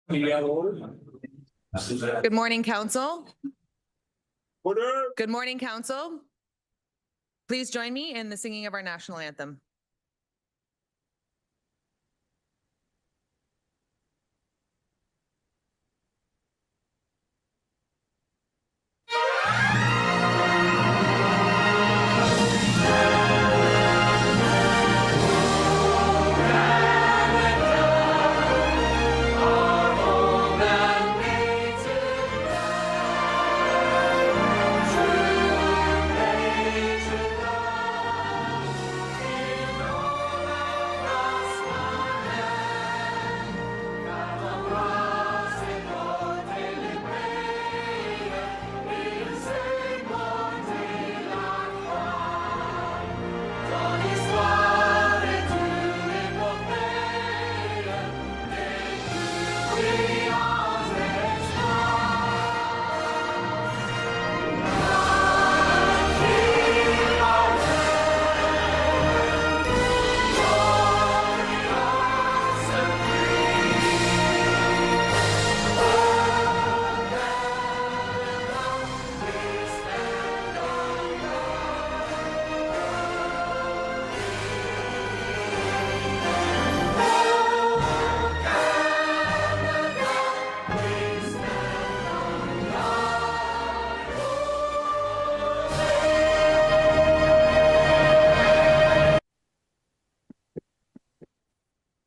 Good morning, Council. Order. Good morning, Council. Please join me in the singing of our national anthem.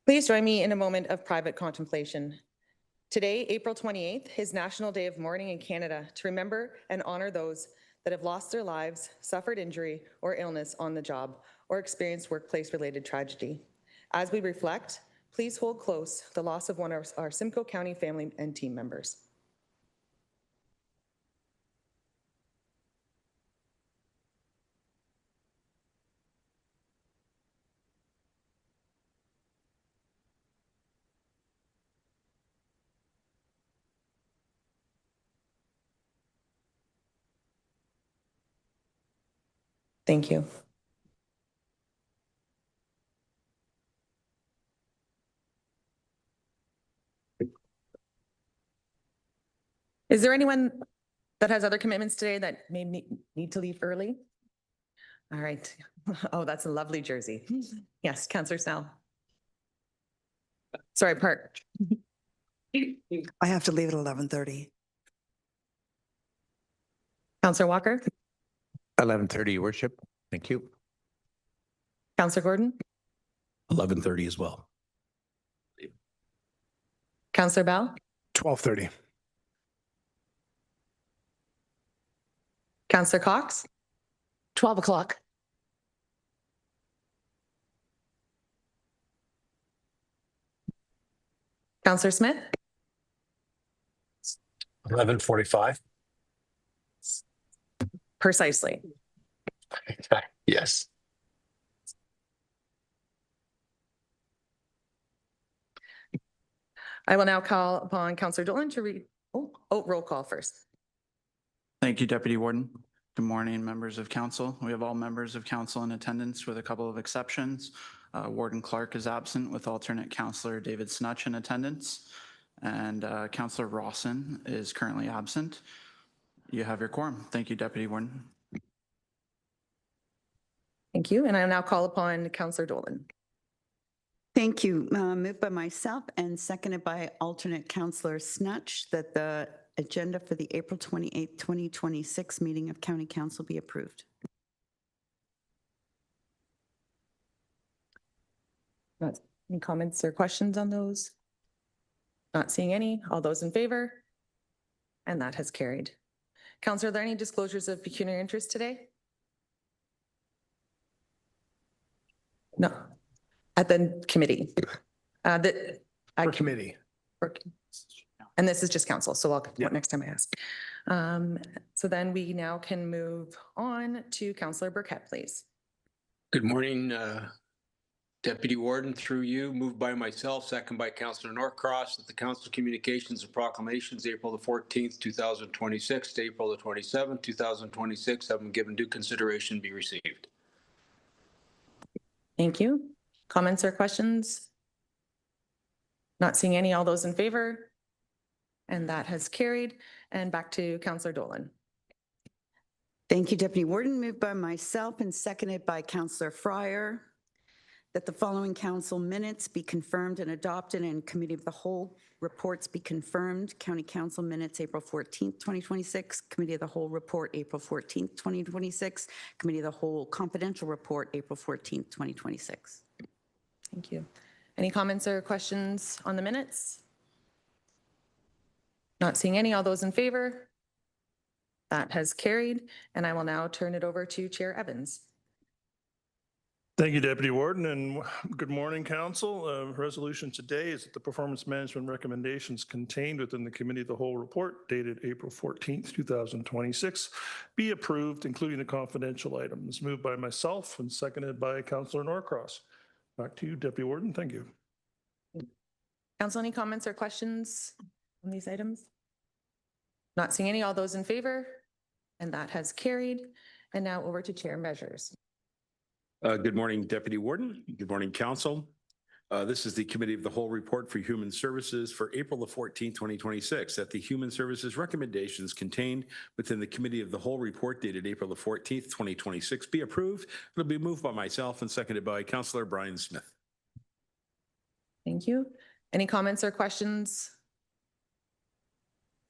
Please join me in a moment of private contemplation. Today, April 28th, is National Day of Mourning in Canada to remember and honor those that have lost their lives, suffered injury or illness on the job, or experienced workplace-related tragedy. As we reflect, please hold close the loss of one of our Simcoe County family and team members. Thank you. Is there anyone that has other commitments today that may need to leave early? All right. Oh, that's a lovely jersey. Yes, Councillor Snell. Sorry, Park. I have to leave at 11:30. Councillor Walker. 11:30, Your Worship. Thank you. Councillor Gordon. 11:30 as well. Councillor Bell. 12:30. Councillor Cox. 12 o'clock. Councillor Smith. 11:45. Precisely. Yes. I will now call upon Councillor Dolan to read. Roll call first. Thank you, Deputy Warden. Good morning, members of council. We have all members of council in attendance with a couple of exceptions. Warden Clark is absent with alternate Councillor David Snutch in attendance, and Councillor Rawson is currently absent. You have your quorum. Thank you, Deputy Warden. Thank you. And I will now call upon Councillor Dolan. Thank you. Moved by myself and seconded by alternate Councillor Snutch that the agenda for the April 28th, 2026 meeting of County Council be approved. Any comments or questions on those? Not seeing any. All those in favor? And that has carried. Councillor, are there any disclosures of pecuniary interest today? No. At the committee. For committee. And this is just council, so I'll next time I ask. So then we now can move on to Councillor Burkett, please. Good morning, Deputy Warden, through you, moved by myself, second by Councillor Norcross, that the Council Communications and Proclamations, April the 14th, 2026 to April the 27th, 2026, have been given due consideration, be received. Thank you. Comments or questions? Not seeing any. All those in favor? and that has carried. And back to Councillor Dolan. Thank you, Deputy Warden. Moved by myself and seconded by Councillor Fryer that the following council minutes be confirmed and adopted and Committee of the Whole reports be confirmed. County Council minutes, April 14th, 2026. Committee of the Whole report, April 14th, 2026. Committee of the Whole confidential report, April 14th, 2026. Thank you. Any comments or questions on the minutes? Not seeing any. All those in favor? That has carried. And I will now turn it over to Chair Evans. Thank you, Deputy Warden, and good morning, Council. Resolution today is that the performance management recommendations contained within the Committee of the Whole report dated April 14th, 2026 be approved, including the confidential items. Moved by myself and seconded by Councillor Norcross. Back to you, Deputy Warden. Thank you. Council, any comments or questions on these items? Not seeing any. All those in favor? And that has carried. And now over to Chair Measures. Good morning, Deputy Warden. Good morning, Council. This is the Committee of the Whole report for Human Services for April the 14th, 2026. That the Human Services recommendations contained within the Committee of the Whole report dated April the 14th, 2026 be approved. It'll be moved by myself and seconded by Councillor Brian Smith. Thank you. Any comments or questions?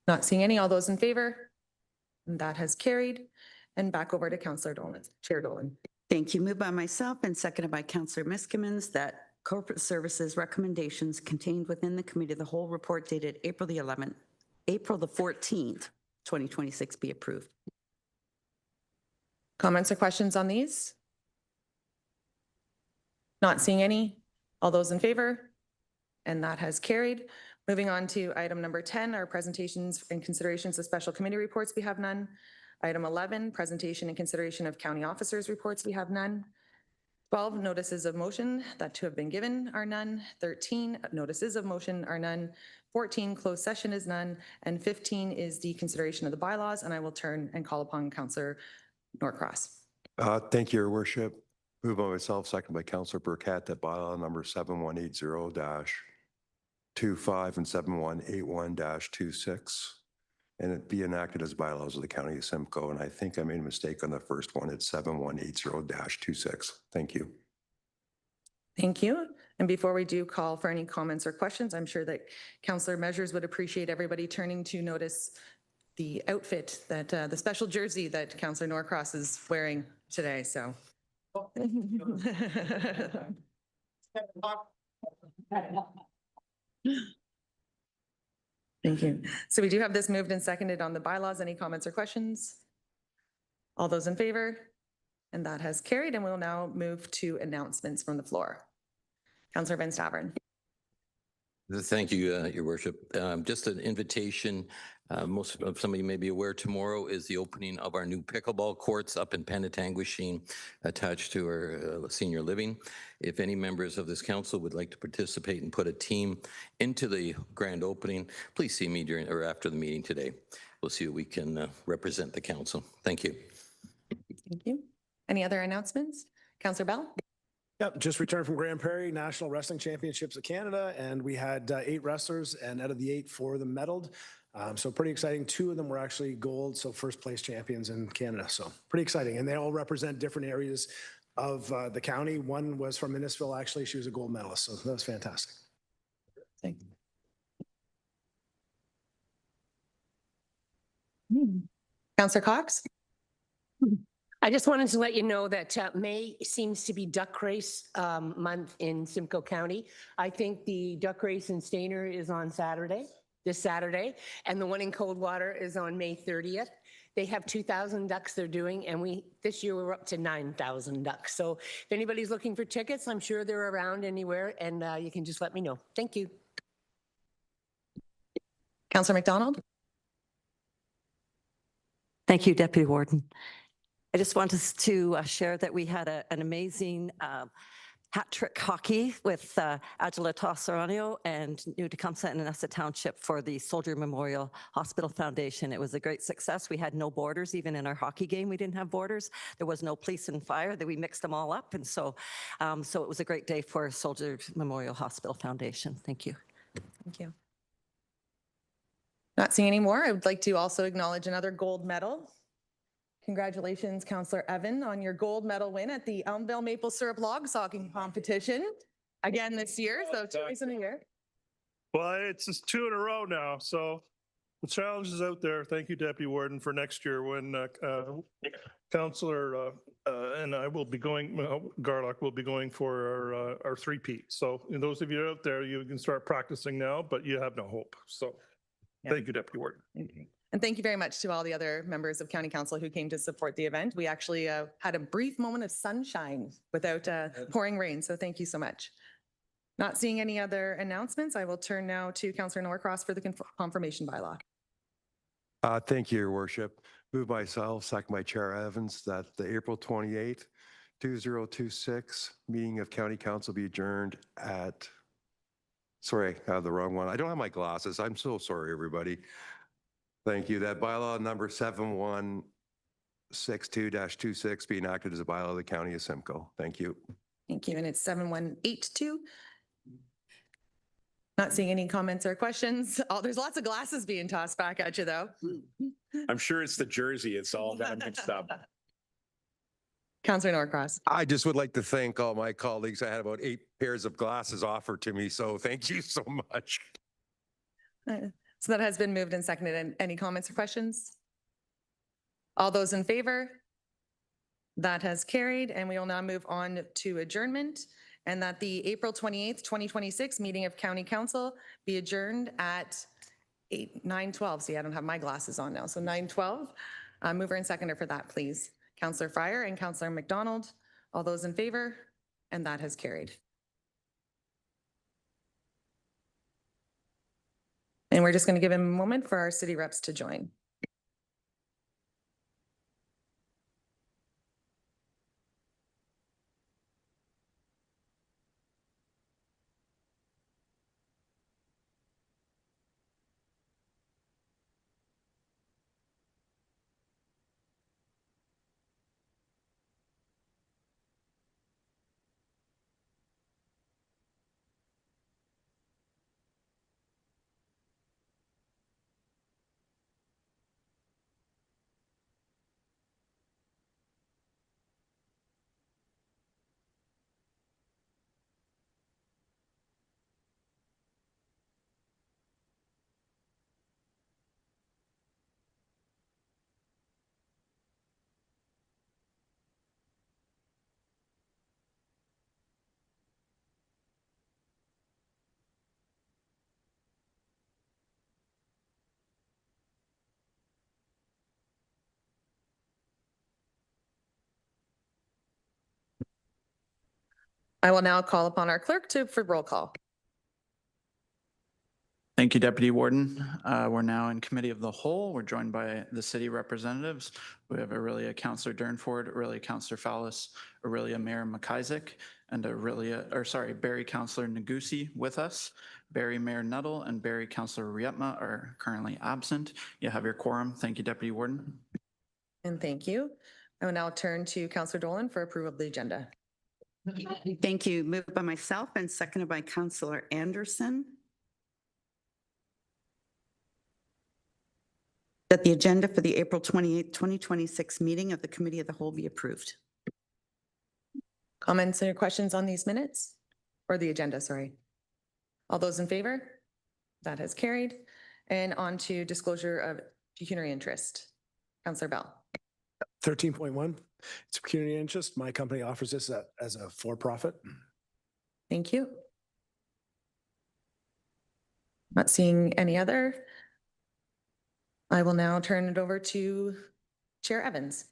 Not seeing any. All those in favor? And that has carried. And back over to Councillor Dolan, Chair Dolan. Thank you. Moved by myself and seconded by Councillor Miskimins that corporate services recommendations contained within the Committee of the Whole report dated April the 14th, 2026 be approved. Comments or questions on these? Not seeing any. All those in favor? And that has carried. Moving on to item number 10, our presentations and considerations of special committee reports, we have none. Item 11, presentation and consideration of county officers' reports, we have none. 12, notices of motion that to have been given are none. 13, notices of motion are none. 14, closed session is none. And 15 is the consideration of the bylaws. And I will turn and call upon Councillor Norcross. Thank you, Your Worship. Moved by myself, second by Councillor Burkett, that bylaw number 7180-25 and 7181-26 and it be enacted as bylaws of the County of Simcoe. And I think I made a mistake on the first one. It's 7180-26. Thank you. Thank you. And before we do call for any comments or questions, I'm sure that Councillor Measures would appreciate everybody turning to notice the outfit that the special jersey that Councillor Norcross is wearing today. So. Thank you. So we do have this moved and seconded on the bylaws. Any comments or questions? All those in favor? And that has carried. And we'll now move to announcements from the floor. Councillor Van Staveren. Thank you, Your Worship. Just an invitation. Most of some of you may be aware tomorrow is the opening of our new pickleball courts up in Penetanguishene attached to our senior living. If any members of this council would like to participate and put a team into the grand opening, please see me during or after the meeting today. We'll see if we can represent the council. Thank you. Thank you. Any other announcements? Councillor Bell? Yep, just returned from Grand Prairie National Wrestling Championships of Canada, and we had 8 wrestlers, and out of the 8, 4 of them medaled. So pretty exciting. 2 of them were actually gold, so first place champions in Canada. So pretty exciting, and they all represent different areas of the county. One was from Innisfil, actually. She was a gold medalist, so that was fantastic. Thank you. Councillor Cox? I just wanted to let you know that May seems to be duck race month in Simcoe County. I think the duck race in Stayner is on this Saturday, and the one in Coldwater is on May 30th. They have 2,000 ducks they're doing, and this year we're up to 9,000 ducks. So if anybody's looking for tickets, I'm sure they're around anywhere, and you can just let me know. Thank you. Councillor McDonald? Thank you, Deputy Warden. I just wanted to share that we had an amazing hat trick hockey with Agila Tosserano and New Tecumseh and Nessa Township for the Soldier Memorial Hospital Foundation. It was a great success. We had no borders, even in our hockey game. We didn't have borders. There was no police and fire. We mixed them all up, and so it was a great day for Soldier Memorial Hospital Foundation. Thank you. Thank you. Not seeing any more. I would like to also acknowledge another gold medal. Congratulations, Councillor Evan, on your gold medal win at the Elmville Maple Syrup Log Socking Competition again this year, so twice in a year. Well, it's just 2 in a row now, so the challenge is out there. Thank you, Deputy Warden, for next year when Councillor and I will be going, Garlock will be going for our three-peat. So those of you out there, you can start practicing now, but you have no hope. So thank you, Deputy Warden. Okay. And thank you very much to all the other members of County Council who came to support the event. We actually had a brief moment of sunshine without pouring rain, so thank you so much. Not seeing any other announcements, I will turn now to Councillor Norcross for the confirmation bylaw. Thank you, Your Worship. Move myself, second by Chair Evans, that the April 28th, 2026 meeting of County Council be adjourned at, sorry, I have the wrong one. I don't have my glasses. I'm so sorry, everybody. Thank you. That bylaw number 7162-26 be enacted as a bylaw of the County of Simcoe. Thank you. Thank you, and it's 7182. Not seeing any comments or questions. Oh, there's lots of glasses being tossed back at you, though. I'm sure it's the jersey. It's all that mixed up. Councillor Norcross. I just would like to thank all my colleagues. I had about 8 pairs of glasses offered to me, so thank you so much. So that has been moved and seconded. And any comments or questions? All those in favor? That has carried, and we will now move on to adjournment, and that the April 28th, 2026 meeting of County Council be adjourned at 9:12. See, I don't have my glasses on now, so 9:12. Mover and seconder for that, please. Councillor Fryer and Councillor McDonald. All those in favor? And that has carried. And we're just going to give him a moment for our city reps to join. I will now call upon our clerk for roll call. Thank you, Deputy Warden. We're now in Committee of the Whole. We're joined by the city representatives. We have Aurelia Councillor Durnford, Aurelia Councillor Fallis, Aurelia Mayor McIsaac, and Barrie Councillor Nagusi with us. Barrie Mayor Nuttall and Barrie Councillor Rietma are currently absent. You have your quorum. Thank you, Deputy Warden. And thank you. I will now turn to Councillor Dolan for approval of the agenda. Thank you. Moved by myself and seconded by Councillor Anderson. That the agenda for the April 28th, 2026 meeting of the Committee of the Whole be approved. Comments or questions on these minutes or the agenda, sorry. All those in favor? That has carried. And on to disclosure of pecuniary interest. Councillor Bell. 13.1, it's a pecuniary interest. My company offers this as a for-profit. Thank you. Not seeing any other. I will now turn it over to Chair Evans.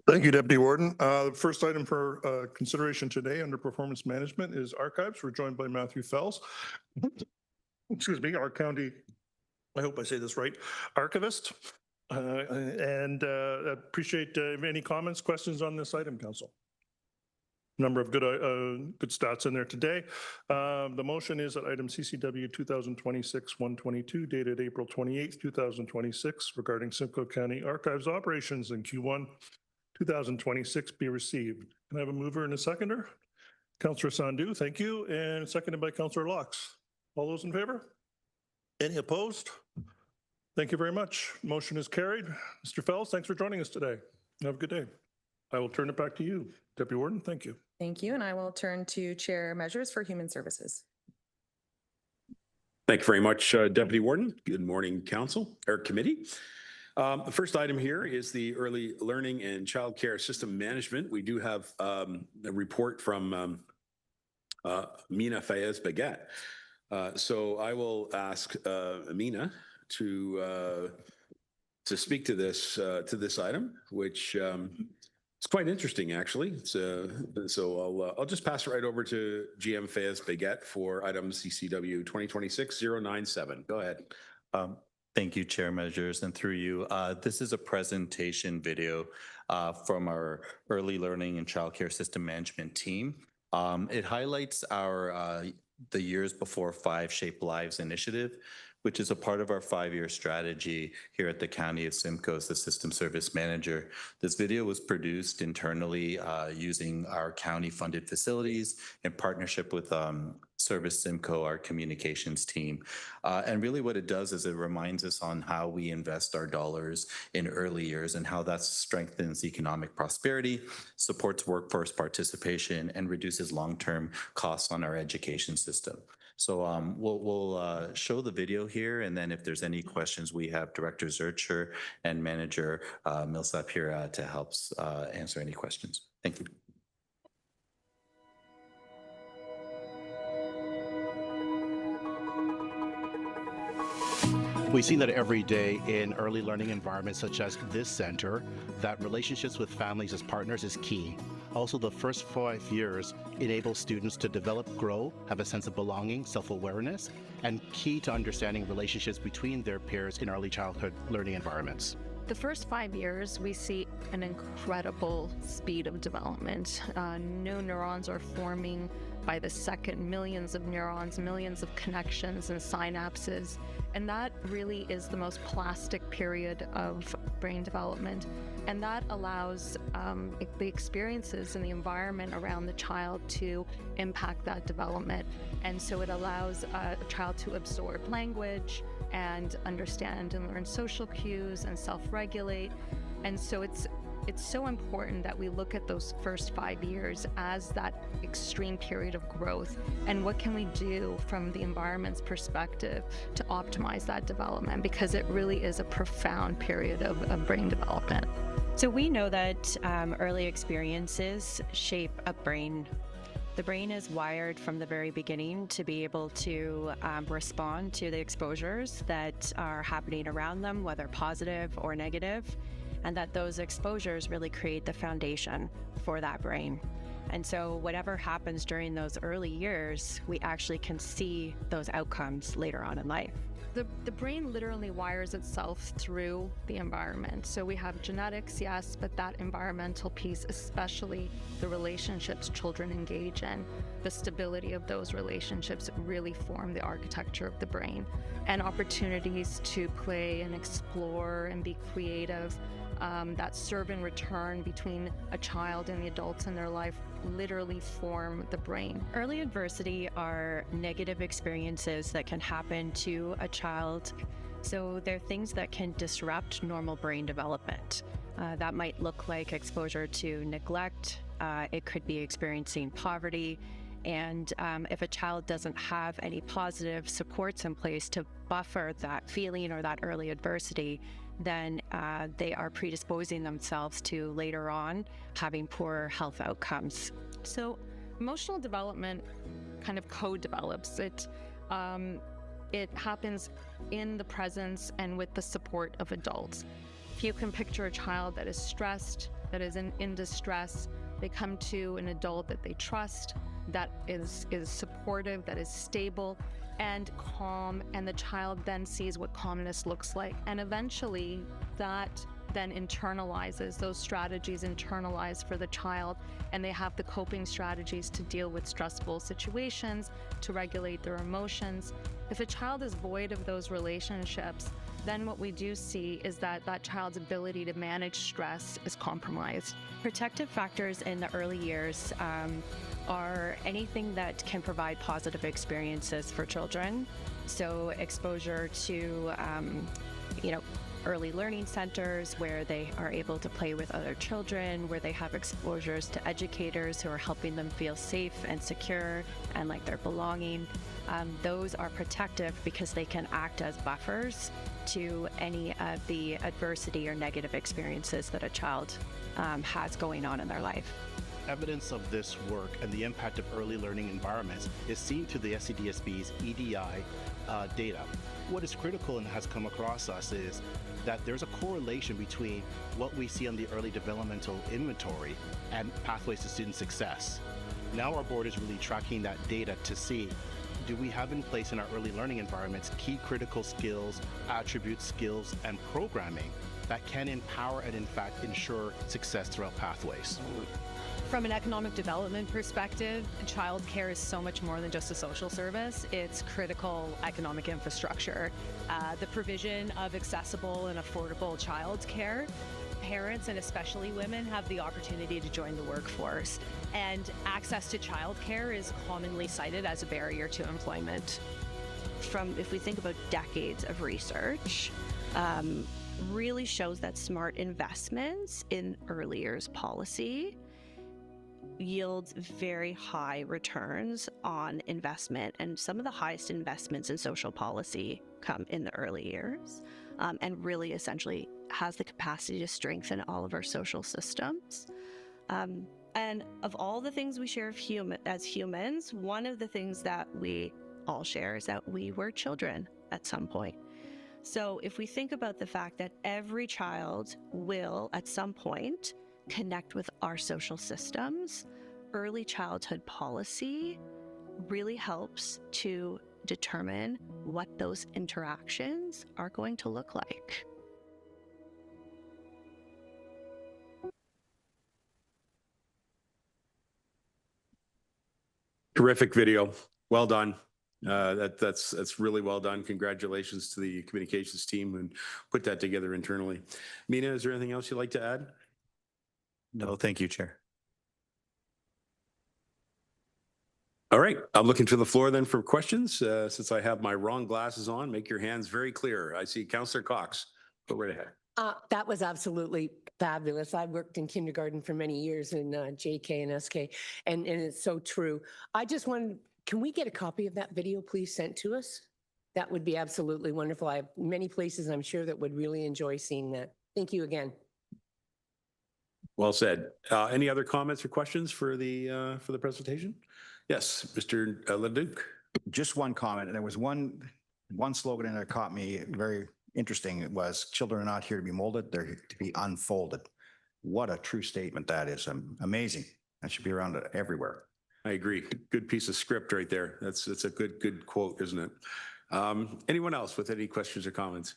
Thank you, Deputy Warden. The first item for consideration today under performance management is archives. We're joined by Matthew Fells. Excuse me, our county, I hope I say this right, archivist. And appreciate any comments, questions on this item, Council. Number of good stats in there today. The motion is that item CCW 2026-122 dated April 28th, 2026 regarding Simcoe County Archives operations in Q1 2026 be received. Can I have a mover and a seconder? Councillor Sandu, thank you. And seconded by Councillor Laux. All those in favor? Any opposed? Thank you very much. Motion is carried. Mr. Fells, thanks for joining us today. Have a good day. I will turn it back to you, Deputy Warden. Thank you. Thank you. And I will turn to Chair Measures for Human Services. Thank you very much, Deputy Warden. Good morning, Council or Committee. The first item here is the Early Learning and Childcare System Management. We do have a report from Mina Fayez-Baguette. So I will ask Mina to speak to this item, which it's quite interesting, actually. So I'll just pass it right over to GM Fayez-Baguette for item CCW 2026-097. Go ahead. Thank you, Chair Measures, and through you. This is a presentation video from our Early Learning and Childcare System Management team. It highlights our the Years Before 5 Shape Lives initiative, which is a part of our 5-year strategy here at the County of Simcoe as the System Service Manager. This video was produced internally using our county-funded facilities in partnership with Service Simcoe, our communications team. And really what it does is it reminds us on how we invest our dollars in early years and how that strengthens economic prosperity, supports workforce participation, and reduces long-term costs on our education system. So we'll show the video here, and then if there's any questions, we have Director Zurcher and Manager Millsap here to help answer any questions. Thank you. We see that every day in early learning environments such as this center, that relationships with families as partners is key. Also, the first 5 years enable students to develop, grow, have a sense of belonging, self-awareness, and key to understanding relationships between their peers in early childhood learning environments. The first 5 years, we see an incredible speed of development. New neurons are forming by the second, millions of neurons, millions of connections and synapses. And that really is the most plastic period of brain development. And that allows the experiences and the environment around the child to impact that development. And so it allows a child to absorb language and understand and learn social cues and self-regulate. And so it's so important that we look at those first 5 years as that extreme period of growth, and what can we do from the environment's perspective to optimize that development, because it really is a profound period of brain development. So we know that early experiences shape a brain. The brain is wired from the very beginning to be able to respond to the exposures that are happening around them, whether positive or negative, and that those exposures really create the foundation for that brain. And so whatever happens during those early years, we actually can see those outcomes later on in life. The brain literally wires itself through the environment. So we have genetics, yes, but that environmental piece, especially the relationships children engage in, the stability of those relationships really form the architecture of the brain. And opportunities to play and explore and be creative, that serve and return between a child and the adults in their life literally form the brain. Early adversity are negative experiences that can happen to a child. So they're things that can disrupt normal brain development. That might look like exposure to neglect. It could be experiencing poverty. And if a child doesn't have any positive supports in place to buffer that feeling or that early adversity, then they are predisposing themselves to later on having poor health outcomes. So emotional development kind of co-develops. It happens in the presence and with the support of adults. If you can picture a child that is stressed, that is in distress, they come to an adult that they trust, that is supportive, that is stable and calm, and the child then sees what calmness looks like. And eventually that then internalizes, those strategies internalize for the child, and they have the coping strategies to deal with stressful situations, to regulate their emotions. If a child is void of those relationships, then what we do see is that that child's ability to manage stress is compromised. Protective factors in the early years are anything that can provide positive experiences for children. So exposure to, early learning centers where they are able to play with other children, where they have exposures to educators who are helping them feel safe and secure and like they're belonging. Those are protective because they can act as buffers to any of the adversity or negative experiences that a child has going on in their life. Evidence of this work and the impact of early learning environments is seen through the SCDSB's EDI data. What is critical and has come across us is that there's a correlation between what we see on the early developmental inventory and pathways to student success. Now our board is really tracking that data to see, do we have in place in our early learning environments key critical skills, attributes, skills, and programming that can empower and in fact ensure success throughout pathways. From an economic development perspective, childcare is so much more than just a social service. It's critical economic infrastructure. The provision of accessible and affordable childcare, parents and especially women have the opportunity to join the workforce. And access to childcare is commonly cited as a barrier to employment. If we think about decades of research, really shows that smart investments in early years policy yields very high returns on investment, and some of the highest investments in social policy come in the early years, and really essentially has the capacity to strengthen all of our social systems. And of all the things we share as humans, one of the things that we all share is that we were children at some point. So if we think about the fact that every child will at some point connect with our social systems, early childhood policy really helps to determine what those interactions are going to look like. Terrific video. Well done. That's really well done. Congratulations to the communications team who put that together internally. Mina, is there anything else you'd like to add? No, thank you, Chair. All right, I'm looking to the floor then for questions. Since I have my wrong glasses on, make your hands very clear. I see Councillor Cox. Go right ahead. That was absolutely fabulous. I worked in kindergarten for many years in JK and SK, and it's so true. I just wanted, can we get a copy of that video, please, sent to us? That would be absolutely wonderful. I have many places I'm sure that would really enjoy seeing that. Thank you again. Well said. Any other comments or questions for the presentation? Yes, Mr. Leduc. Just one comment, and there was one slogan in there that caught me very interesting. It was, "Children are not here to be molded; they're here to be unfolded." What a true statement that is! Amazing. That should be around everywhere. I agree. Good piece of script right there. That's a good quote, isn't it? Anyone else with any questions or comments?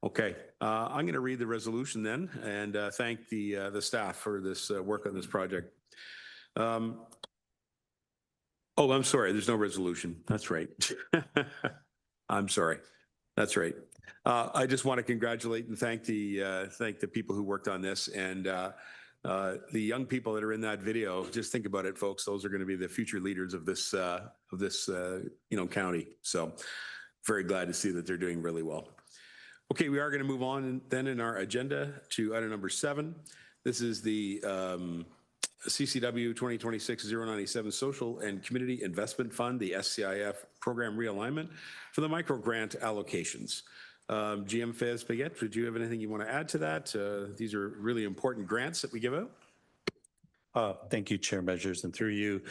Okay, I'm going to read the resolution then and thank the staff for this work on this project. Oh, I'm sorry. There's no resolution. That's right. I'm sorry. That's right. I just want to congratulate and thank the people who worked on this, and the young people that are in that video. Just think about it, folks. Those are going to be the future leaders of this county. So very glad to see that they're doing really well. Okay, we are going to move on then in our agenda to item number 7. This is the CCW 2026-097 Social and Community Investment Fund, the SCIF program realignment for the micro grant allocations. GM Fez Paget, did you have anything you want to add to that? These are really important grants that we give out. Thank you, Chair Measures, and through you.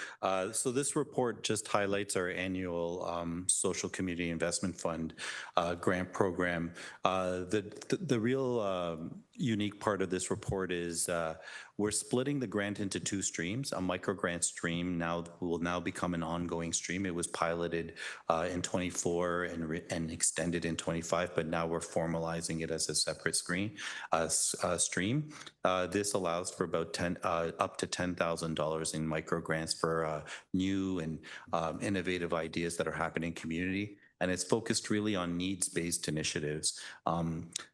So this report just highlights our annual Social Community Investment Fund grant program. The real unique part of this report is we're splitting the grant into 2 streams. A micro grant stream will now become an ongoing stream. It was piloted in 24 and extended in 25, but now we're formalizing it as a separate stream. This allows for about up to $10,000 in micro grants for new and innovative ideas that are happening in community. and it's focused really on needs-based initiatives.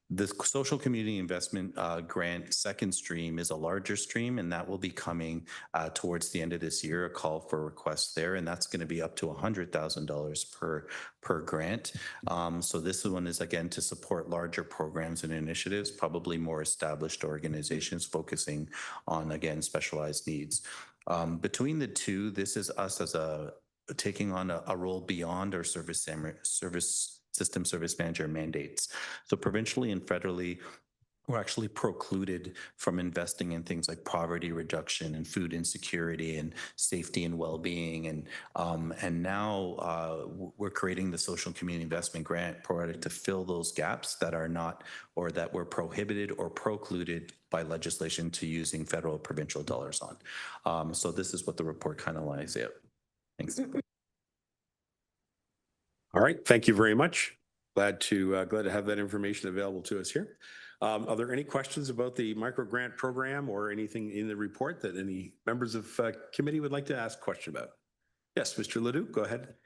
The social community investment grant second stream is a larger stream, and that will be coming towards the end of this year, a call for requests there, and that's going to be up to $100,000 per grant. So this one is, again, to support larger programs and initiatives, probably more established organizations focusing on, again, specialized needs. Between the two, this is us as taking on a role beyond our system service manager mandates. So provincially and federally, we're actually precluded from investing in things like poverty reduction and food insecurity and safety and well-being. And now we're creating the social community investment grant product to fill those gaps that are not, or that were prohibited or precluded by legislation to using federal or provincial dollars on. So this is what the report kind of lies out. Thanks. All right, thank you very much. Glad to have that information available to us here. Are there any questions about the micro grant program or anything in the report that any members of committee would like to ask a question about? Yes, Mr. Leduc, go ahead.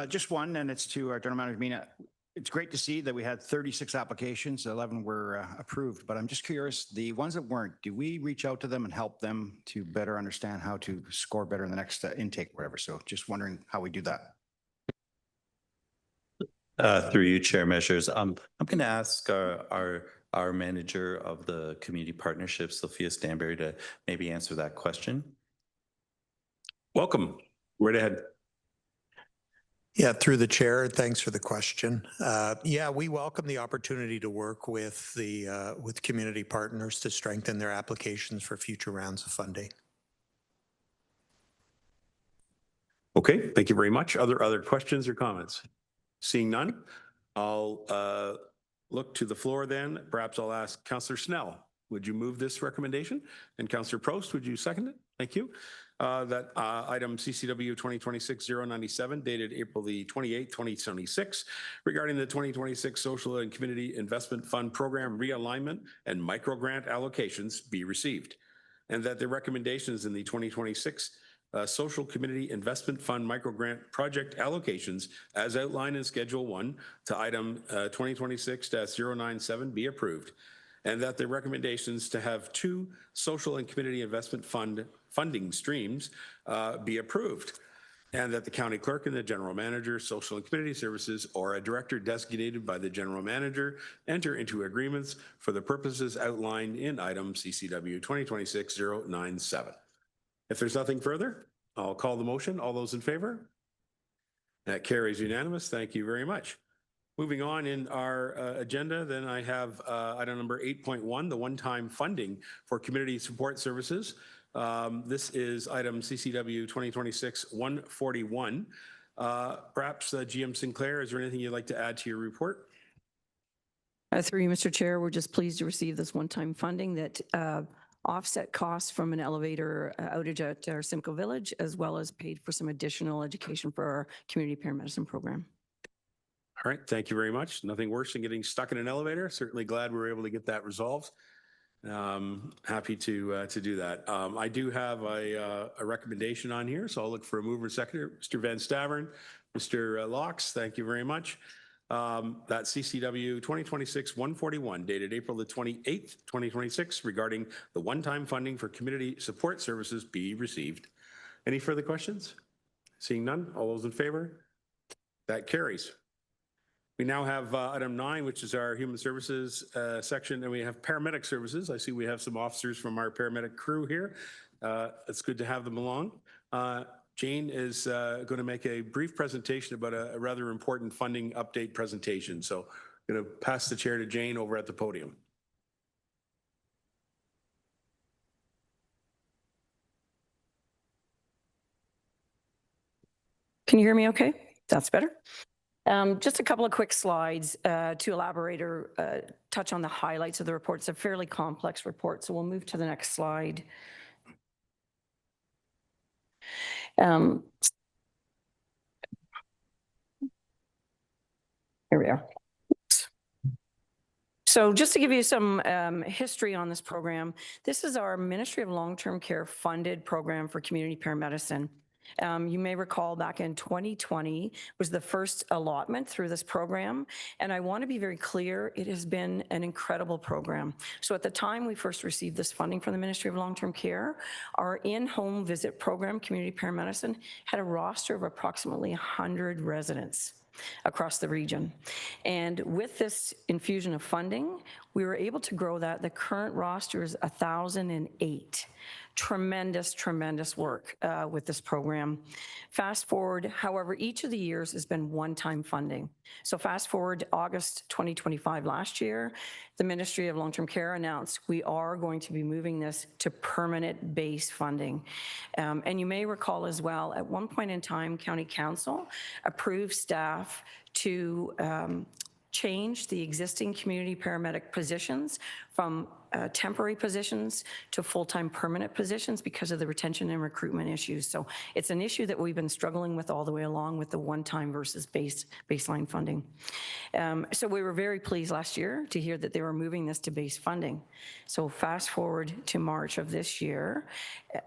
Just one, and it's to our General Manager, Mina. It's great to see that we had 36 applications, 11 were approved, but I'm just curious, the ones that weren't, do we reach out to them and help them to better understand how to score better in the next intake, whatever? So just wondering how we do that. Through you, Chair Measures. I'm going to ask our manager of the community partnership, Sophia Stanbury, to maybe answer that question. Welcome. Right ahead. Yeah, through the chair. Thanks for the question. Yeah, we welcome the opportunity to work with with community partners to strengthen their applications for future rounds of funding. Okay, thank you very much. Other questions or comments? Seeing none, I'll look to the floor then. Perhaps I'll ask Councillor Snell, would you move this recommendation? And Councillor Prost, would you second it? Thank you. That item CCW 2026-097 dated April the 28th, 2026 regarding the 2026 Social and Community Investment Fund Program realignment and micro grant allocations be received. And that the recommendations in the 2026 Social Community Investment Fund Microgrant Project allocations as outlined in Schedule 1 to item 2026-097 be approved, and that the recommendations to have 2 Social and Community Investment Fund funding streams be approved, and that the County Clerk and the General Manager, Social and Community Services, or a Director designated by the General Manager enter into agreements for the purposes outlined in item CCW 2026-097. If there's nothing further, I'll call the motion. All those in favor? That carries unanimous. Thank you very much. Moving on in our agenda, then I have item number 8.1, the one-time funding for community support services. This is item CCW 2026-141. Perhaps GM Sinclair, is there anything you'd like to add to your report? Through you, Mr. Chair, we're just pleased to receive this one-time funding that offset costs from an elevator outage at our Simcoe Village, as well as paid for some additional education for our community paramedicine program. All right, thank you very much. Nothing worse than getting stuck in an elevator. Certainly glad we were able to get that resolved. Happy to do that. I do have a recommendation on here, so I'll look for a mover and seconder. Mr. Van Stavern, Mr. Laux, thank you very much. That CCW 2026-141 dated April the 28th, 2026 regarding the one-time funding for community support services be received. Any further questions? Seeing none, all those in favor? That carries. We now have item 9, which is our human services section, and we have paramedic services. I see we have some officers from our paramedic crew here. It's good to have them along. Jane is going to make a brief presentation about a rather important funding update presentation. So I'm going to pass the chair to Jane over at the podium. Can you hear me okay? That's better. Just a couple of quick slides to elaborate or touch on the highlights of the report. It's a fairly complex report, so we'll move to the next slide. Here we are. So just to give you some history on this program, this is our Ministry of Long-Term Care funded program for community paramedicine. You may recall back in 2020 was the first allotment through this program. And I want to be very clear, it has been an incredible program. So at the time we first received this funding from the Ministry of Long-Term Care, our in-home visit program, Community Paramedicine, had a roster of approximately 100 residents across the region. And with this infusion of funding, we were able to grow that. The current roster is 1,008. Tremendous work with this program. Fast forward, however, each of the years has been one-time funding. So fast forward to August 2025 last year, the Ministry of Long-Term Care announced we are going to be moving this to permanent base funding. And you may recall as well, at one point in time, County Council approved staff to change the existing community paramedic positions from temporary positions to full-time permanent positions because of the retention and recruitment issues. So it's an issue that we've been struggling with all the way along with the one-time versus baseline funding. So we were very pleased last year to hear that they were moving this to base funding. So fast forward to March of this year,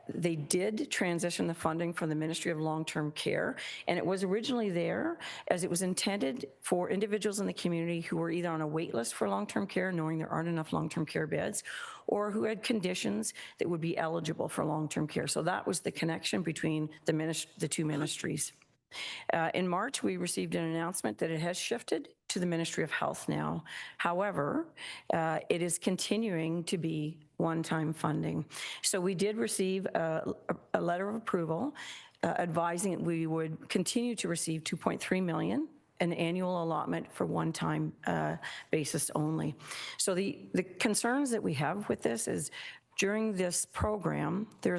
they did transition the funding from the Ministry of Long-Term Care, and it was originally there as it was intended for individuals in the community who were either on a wait list for long-term care, knowing there aren't enough long-term care beds, or who had conditions that would be eligible for long-term care. So that was the connection between the two ministries. In March, we received an announcement that it has shifted to the Ministry of Health now. However, it is continuing to be one-time funding. So we did receive a letter of approval advising that we would continue to receive $2.3 million, an annual allotment for one-time basis only. So the concerns that we have with this is during this program, there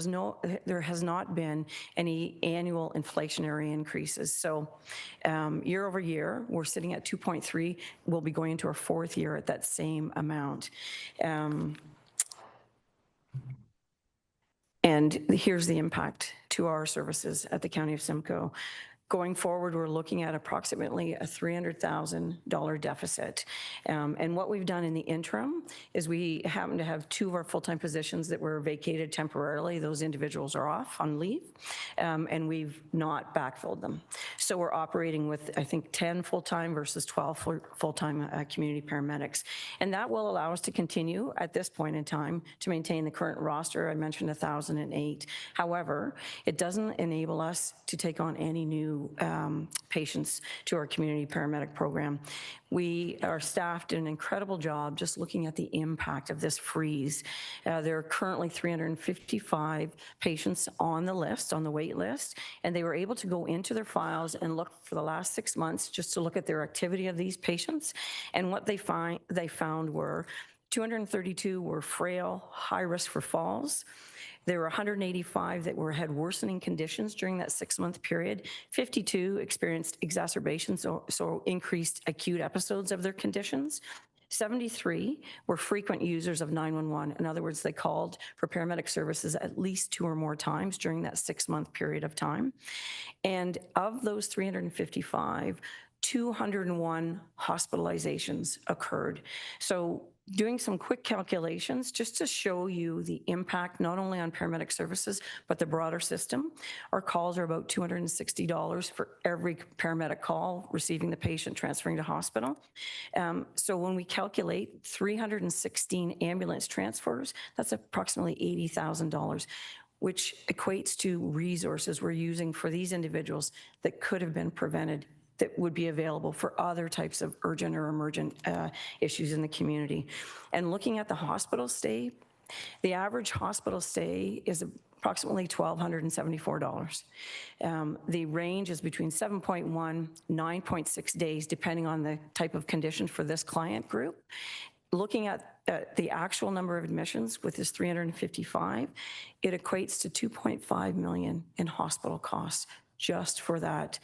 has not been any annual inflationary increases. So year over year, we're sitting at 2.3. We'll be going into our fourth year at that same amount. And here's the impact to our services at the County of Simcoe. Going forward, we're looking at approximately a $300,000 deficit. And what we've done in the interim is we happen to have two of our full-time positions that were vacated temporarily. Those individuals are off on leave, and we've not backfilled them. So we're operating with, I think, 10 full-time versus 12 full-time community paramedics. And that will allow us to continue at this point in time to maintain the current roster. I mentioned 1,008. However, it doesn't enable us to take on any new patients to our community paramedic program. Our staff did an incredible job just looking at the impact of this freeze. There are currently 355 patients on the list, on the wait list, and they were able to go into their files and look for the last 6 months just to look at their activity of these patients. And what they found were 232 were frail, high risk for falls. There were 185 that had worsening conditions during that 6-month period. 52 experienced exacerbations, so increased acute episodes of their conditions. 73 were frequent users of 911. In other words, they called for paramedic services at least 2 or more times during that 6-month period of time. And of those 355, 201 hospitalizations occurred. So doing some quick calculations just to show you the impact not only on paramedic services, but the broader system. Our calls are about $260 for every paramedic call, receiving the patient, transferring to hospital. So when we calculate 316 ambulance transfers, that's approximately $80,000, which equates to resources we're using for these individuals that could have been prevented, that would be available for other types of urgent or emergent issues in the community. And looking at the hospital stay, the average hospital stay is approximately $1,274. The range is between 7.1, 9.6 days, depending on the type of condition for this client group. Looking at the actual number of admissions with this 355, it equates to $2.5 million in hospital costs just for that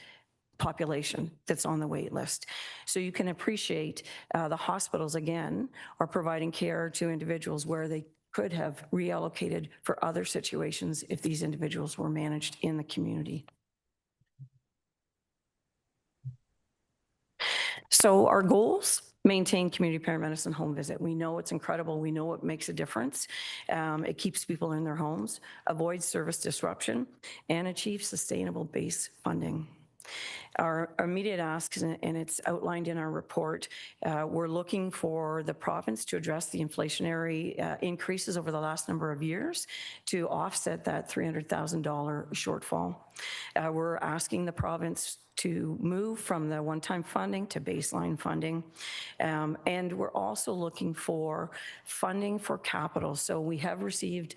population that's on the wait list. So you can appreciate the hospitals, again, are providing care to individuals where they could have reallocated for other situations if these individuals were managed in the community. So our goals maintain community paramedicine home visit. We know it's incredible. We know it makes a difference. It keeps people in their homes, avoids service disruption, and achieves sustainable base funding. Our immediate asks, and it's outlined in our report, we're looking for the province to address the inflationary increases over the last number of years to offset that $300,000 shortfall. We're asking the province to move from the one-time funding to baseline funding. And we're also looking for funding for capital. So we have received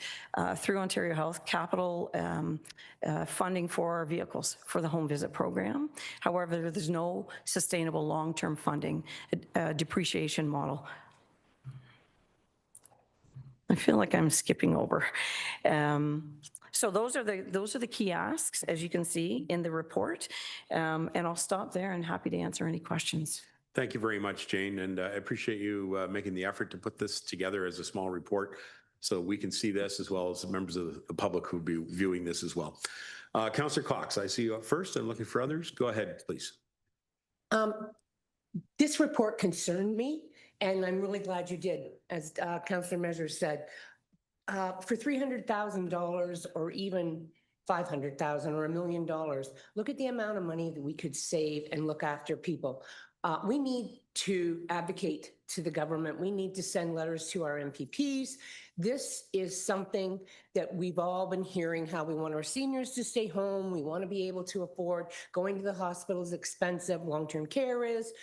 through Ontario Health capital funding for our vehicles for the home visit program. However, there's no sustainable long-term funding depreciation model. I feel like I'm skipping over. So those are the key asks, as you can see in the report. And I'll stop there and happy to answer any questions. Thank you very much, Jane, and I appreciate you making the effort to put this together as a small report so we can see this as well as the members of the public who will be viewing this as well. Councillor Cox, I see you up first. I'm looking for others. Go ahead, please. This report concerned me, and I'm really glad you did, as Councillor Measures said. For $300,000 or even $500,000 or $1 million, look at the amount of money that we could save and look after people. We need to advocate to the government. We need to send letters to our MPPs. This is something that we've all been hearing, how we want our seniors to stay home. We want to be able to afford going to the hospital is expensive, long-term care is.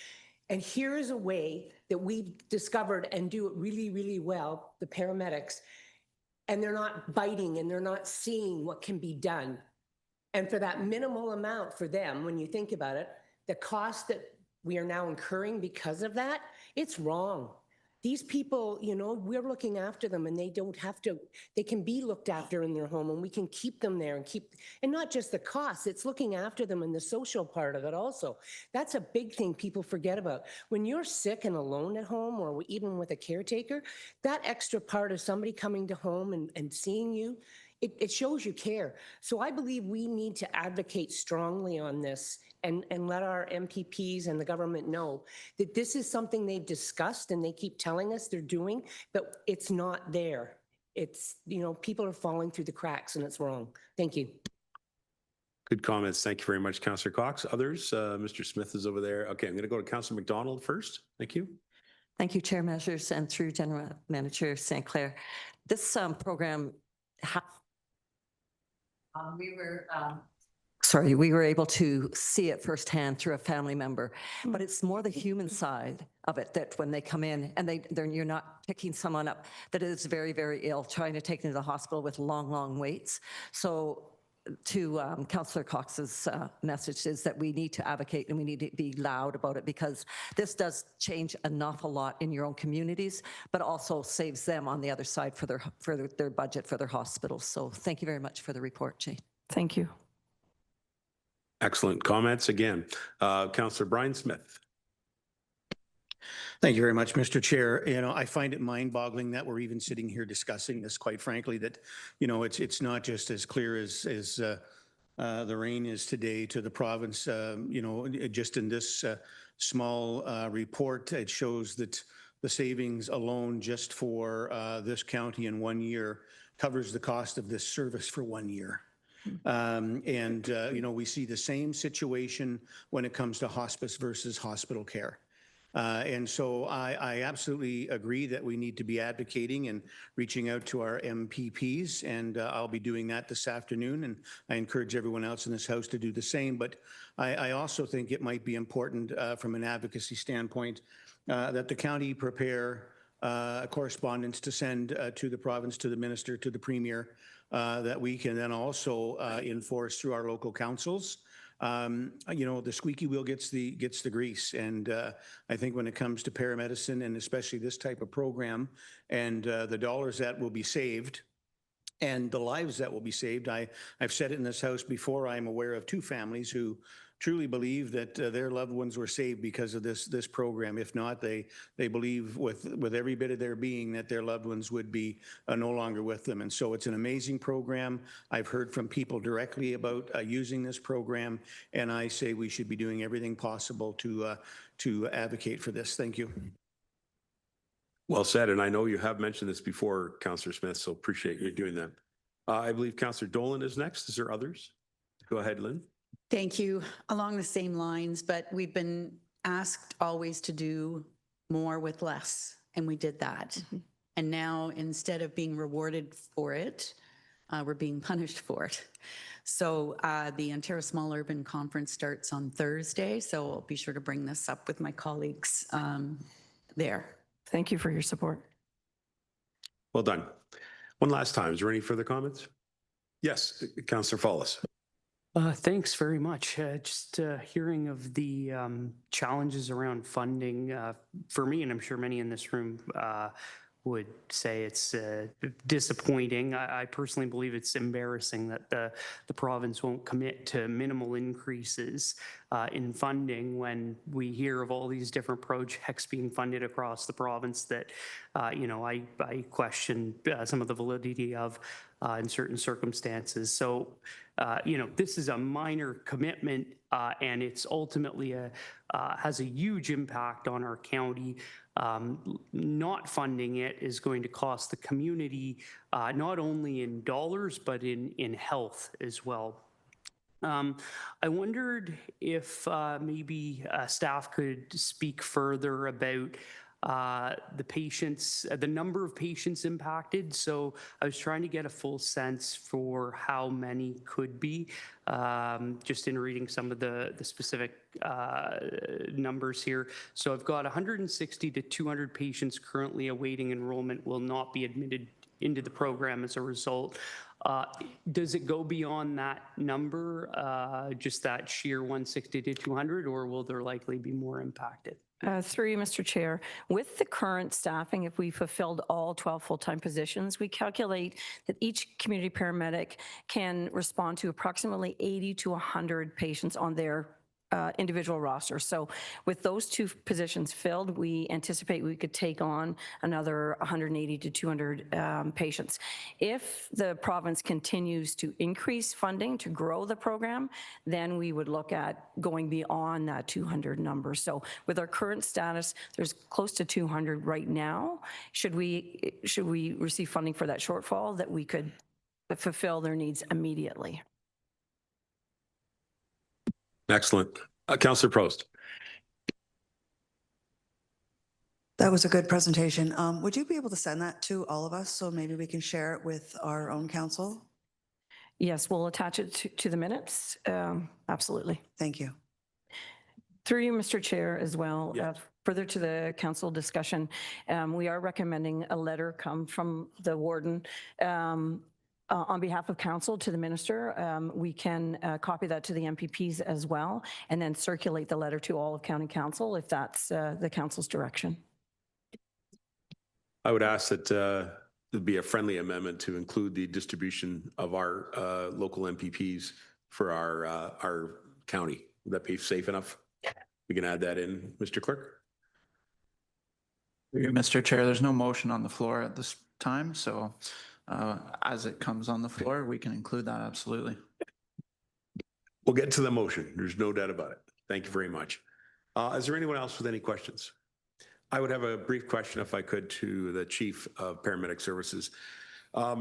And here is a way that we've discovered and do it really, really well, the paramedics, and they're not biting and they're not seeing what can be done. And for that minimal amount for them, when you think about it, the cost that we are now incurring because of that, it's wrong. These people, you know, we're looking after them and they don't have to, they can be looked after in their home and we can keep them there and not just the costs, it's looking after them and the social part of it also. That's a big thing people forget about. When you're sick and alone at home or even with a caretaker, that extra part of somebody coming to home and seeing you, it shows you care. So I believe we need to advocate strongly on this and let our MPPs and the government know that this is something they've discussed and they keep telling us they're doing, but it's not there. It's, you know, people are falling through the cracks and it's wrong. Thank you. Good comments. Thank you very much, Councillor Cox. Others? Mr. Smith is over there. Okay, I'm going to go to Councillor McDonald first. Thank you. Thank you, Chair Measures, and through General Manager St. Clair. This program, we were able to see it firsthand through a family member, but it's more the human side of it that when they come in and you're not picking someone up that is very, very ill, trying to take them to the hospital with long, long waits. So to Councillor Cox's message is that we need to advocate and we need to be loud about it because this does change an awful lot in your own communities, but also saves them on the other side for their budget for their hospitals. So thank you very much for the report, Jane. Thank you. Excellent comments again. Councillor Brian Smith. Thank you very much, Mr. Chair. You know, I find it mind-boggling that we're even sitting here discussing this, quite frankly, that, you know, it's not just as clear as the rain is today to the province. You know, just in this small report, it shows that the savings alone just for this county in 1 year covers the cost of this service for 1 year. You know, we see the same situation when it comes to hospice versus hospital care. And so I absolutely agree that we need to be advocating and reaching out to our MPPs, and I'll be doing that this afternoon, and I encourage everyone else in this House to do the same. But I also think it might be important from an advocacy standpoint that the county prepare correspondence to send to the province, to the minister, to the premier, that we can then also enforce through our local councils. You know, the squeaky wheel gets the grease, and I think when it comes to paramedicine and especially this type of program and the dollars that will be saved and the lives that will be saved, I've said it in this House before. I'm aware of 2 families who truly believe that their loved ones were saved because of this program. If not, they believe with every bit of their being that their loved ones would be no longer with them. And so it's an amazing program. I've heard from people directly about using this program, and I say we should be doing everything possible to advocate for this. Thank you. Well said, and I know you have mentioned this before, Councillor Smith, so appreciate you doing that. I believe Councillor Dolan is next. Is there others? Go ahead, Lynn. Thank you. Along the same lines, but we've been asked always to do more with less, and we did that. And now, instead of being rewarded for it, we're being punished for it. So the Ontario Small Urban Conference starts on Thursday, so I'll be sure to bring this up with my colleagues there. Thank you for your support. Well done. One last time, is there any further comments? Yes, Councillor Follis. Thanks very much. Just hearing of the challenges around funding for me, and I'm sure many in this room would say it's disappointing. I personally believe it's embarrassing that the province won't commit to minimal increases in funding when we hear of all these different projects being funded across the province that, I question some of the validity of in certain circumstances. So, this is a minor commitment and it's ultimately has a huge impact on our county. Not funding it is going to cost the community not only in dollars, but in health as well. I wondered if maybe staff could speak further about the number of patients impacted. So I was trying to get a full sense for how many could be, just in reading some of the specific numbers here. So I've got 160 to 200 patients currently awaiting enrollment will not be admitted into the program as a result. Does it go beyond that number, just that sheer 160 to 200, or will there likely be more impacted? Through you, Mr. Chair, with the current staffing, if we fulfilled all 12 full-time positions, we calculate that each community paramedic can respond to approximately 80 to 100 patients on their individual roster. So with those two positions filled, we anticipate we could take on another 180 to 200 patients. If the province continues to increase funding to grow the program, then we would look at going beyond that 200 number. So with our current status, there's close to 200 right now. Should we receive funding for that shortfall, that we could fulfill their needs immediately? Excellent. Councillor Prost. That was a good presentation. Would you be able to send that to all of us so maybe we can share it with our own council? Yes, we'll attach it to the minutes. Absolutely. Thank you. Through you, Mr. Chair, as well. Yes. Further to the council discussion, we are recommending a letter come from the warden on behalf of council to the minister. We can copy that to the MPPs as well, and then circulate the letter to all of county council if that's the council's direction. I would ask that there'd be a friendly amendment to include the distribution of our local MPPs for our county. Would that be safe enough? We can add that in, Mr. Clerk. Mr. Chair, there's no motion on the floor at this time, so as it comes on the floor, we can include that, absolutely. We'll get to the motion. There's no doubt about it. Thank you very much. Is there anyone else with any questions? I would have a brief question, if I could, to the Chief of Paramedic Services. I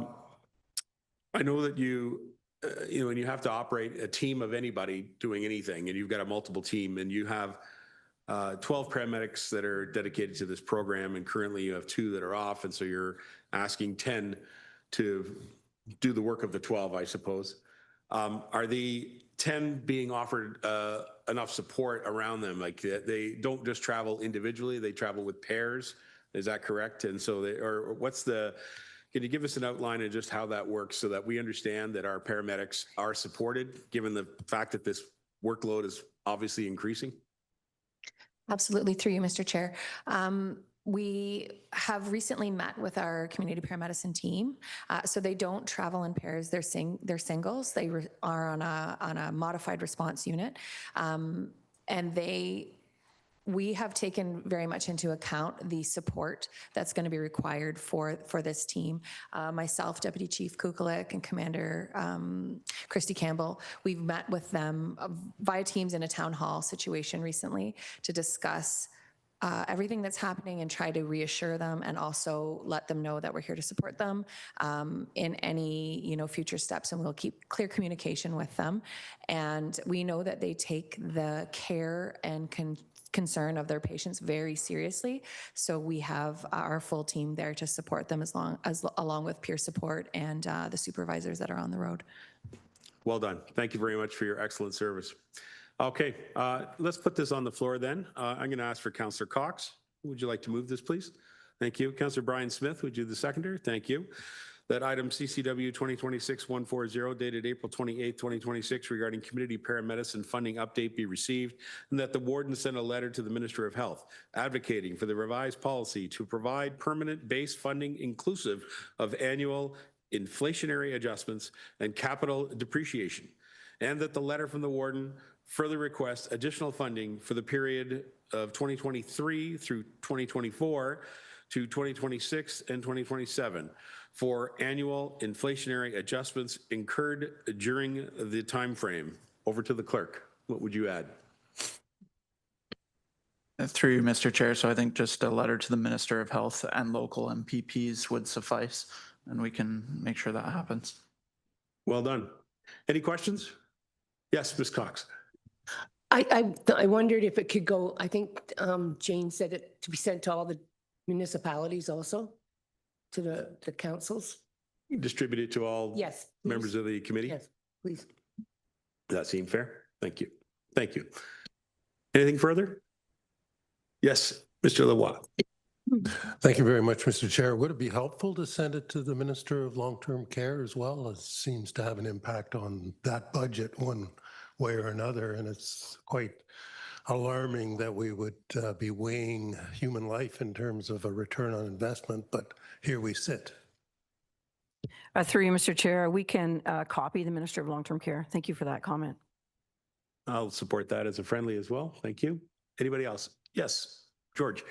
know that when you have to operate a team of anybody doing anything, and you've got a multiple team, and you have 12 paramedics that are dedicated to this program, and currently you have 2 that are off, and so you're asking 10 to do the work of the 12, I suppose. Are the 10 being offered enough support around them? Like, they don't just travel individually, they travel with pairs. Is that correct? And so can you give us an outline of just how that works so that we understand that our paramedics are supported, given the fact that this workload is obviously increasing? Absolutely, through you, Mr. Chair. We have recently met with our community paramedicine team. So they don't travel in pairs, they're singles. They are on a modified response unit. We have taken very much into account the support that's going to be required for this team. Myself, Deputy Chief Kukulik, and Commander Christy Campbell, we've met with them via Teams in a town hall situation recently to discuss everything that's happening and try to reassure them and also let them know that we're here to support them in any future steps, and we'll keep clear communication with them. And we know that they take the care and concern of their patients very seriously. So we have our full team there to support them along with peer support and the supervisors that are on the road. Well done. Thank you very much for your excellent service. Okay, let's put this on the floor then. I'm going to ask for Councillor Cox. Would you like to move this, please? Thank you. Councillor Brian Smith, would you the seconder? Thank you. That item CCW 2026-140 dated April 28, 2026 regarding community paramedicine funding update be received, and that the warden send a letter to the Minister of Health advocating for the revised policy to provide permanent base funding inclusive of annual inflationary adjustments and capital depreciation, and that the letter from the warden further requests additional funding for the period of 2023 through 2024 to 2026 and 2027 for annual inflationary adjustments incurred during the time frame. Over to the clerk. What would you add? Through you, Mr. Chair. So I think just a letter to the Minister of Health and local MPPs would suffice, and we can make sure that happens. Well done. Any questions? Yes, Ms. Cox. I wondered if it could go, I think Jane said it to be sent to all the municipalities also, to the councils. Distribute it to all Yes, members of the committee? Yes, please. Does that seem fair? Thank you. Thank you. Anything further? Yes, Mr. Leroy. Thank you very much, Mr. Chair. Would it be helpful to send it to the Minister of Long-Term Care as well? It seems to have an impact on that budget one way or another, and it's quite alarming that we would be weighing human life in terms of a return on investment, but here we sit. Through you, Mr. Chair, we can copy the Minister of Long-Term Care. Thank you for that comment. I'll support that as a friendly as well. Thank you. Anybody else? Yes, George.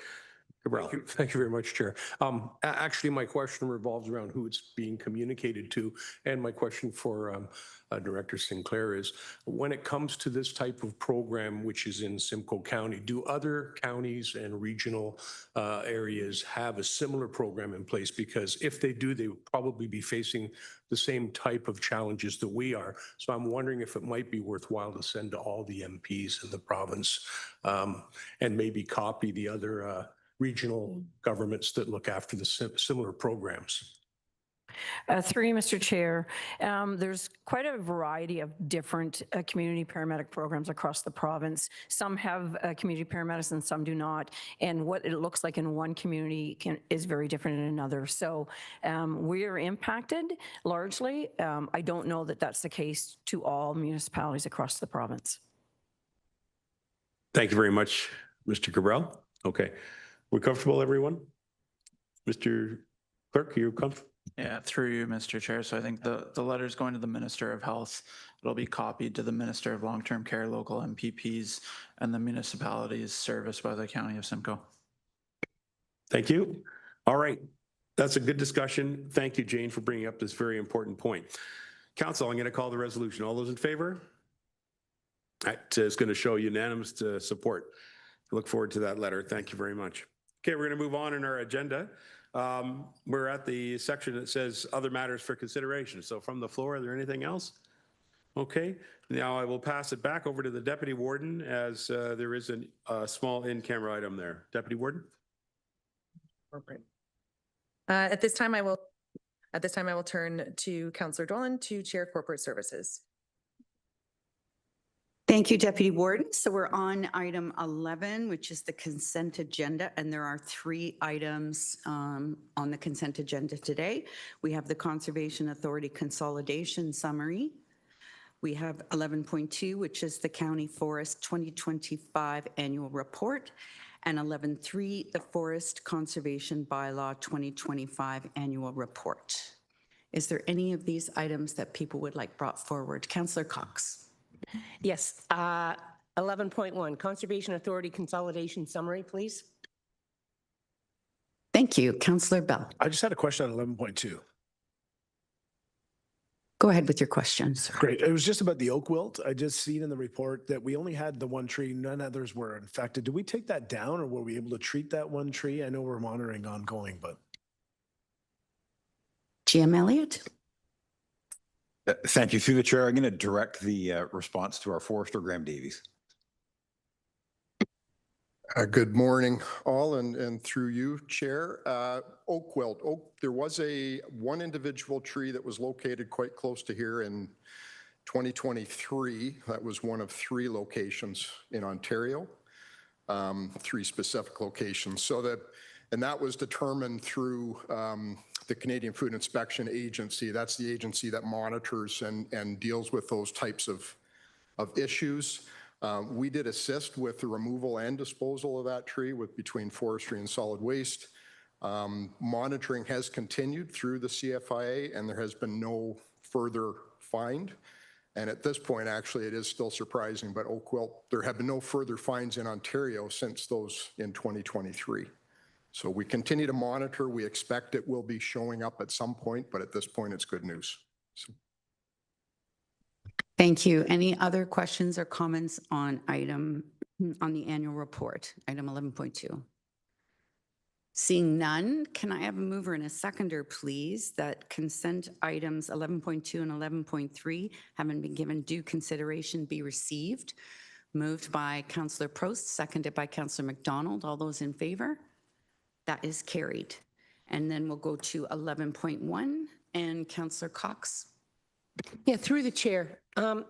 Thank you very much, Chair. Actually, my question revolves around who it's being communicated to. And my question for Director Sinclair is, when it comes to this type of program, which is in Simcoe County, do other counties and regional areas have a similar program in place? Because if they do, they would probably be facing the same type of challenges that we are. So I'm wondering if it might be worthwhile to send to all the MPs in the province and maybe copy the other regional governments that look after the similar programs. Through you, Mr. Chair, there's quite a variety of different community paramedic programs across the province. Some have community paramedicine, some do not. And what it looks like in one community is very different in another. So we are impacted largely. I don't know that that's the case to all municipalities across the province. Thank you very much, Mr. Cabral. Okay. We're comfortable, everyone? Mr. Clerk, you're comfortable? Yeah, through you, Mr. Chair. So I think the letter is going to the Minister of Health. It'll be copied to the Minister of Long-Term Care, local MPPs, and the municipalities serviced by the County of Simcoe. Thank you. All right. That's a good discussion. Thank you, Jane, for bringing up this very important point. Council, I'm going to call the resolution. All those in favor? That is going to show unanimous support. I look forward to that letter. Thank you very much. Okay, we're going to move on in our agenda. We're at the section that says other matters for consideration. So from the floor, is there anything else? Okay, now I will pass it back over to the Deputy Warden as there is a small in-camera item there. Deputy Warden? At this time, I will turn to Councillor Dolan to chair corporate services. Thank you, Deputy Warden. So we're on item 11, which is the consent agenda, and there are 3 items on the consent agenda today. We have the Conservation Authority Consolidation Summary. We have 11.2, which is the County Forest 2025 Annual Report. and 11.3, the Forest Conservation Bylaw 2025 Annual Report. Is there any of these items that people would like brought forward? Councillor Cox. Yes. 11.1, Conservation Authority Consolidation Summary, please. Thank you. Councillor Bell. I just had a question on 11.2. Go ahead with your questions. Great. It was just about the oak wilt. I just seen in the report that we only had the one tree, none others were infected. Did we take that down or were we able to treat that one tree? I know we're monitoring ongoing, but. GM Elliott. Thank you. Through the chair, I'm going to direct the response to our forester, Graham Davies. Good morning, all, and through you, Chair. Oak wilt. There was one individual tree that was located quite close to here in 2023. That was one of 3 locations in Ontario, 3 specific locations. And that was determined through the Canadian Food Inspection Agency. That's the agency that monitors and deals with those types of issues. We did assist with the removal and disposal of that tree between forestry and solid waste. Monitoring has continued through the CFIA and there has been no further find. And at this point, actually, it is still surprising, but oak wilt, there have been no further finds in Ontario since those in 2023. So we continue to monitor. We expect it will be showing up at some point, but at this point, it's good news. Thank you. Any other questions or comments on the annual report, item 11.2? Seeing none, can I have a mover and a seconder, please, that consent items 11.2 and 11.3, having been given due consideration, be received? Moved by Councillor Prost, seconded by Councillor McDonald. All those in favor? That is carried. And then we'll go to 11.1 and Councillor Cox. Yeah, through the chair. I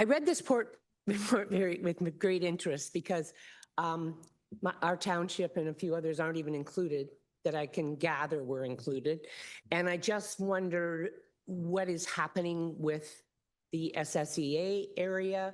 read this report with great interest because our township and a few others aren't even included that I can gather were included. And I just wonder what is happening with the SSEA area,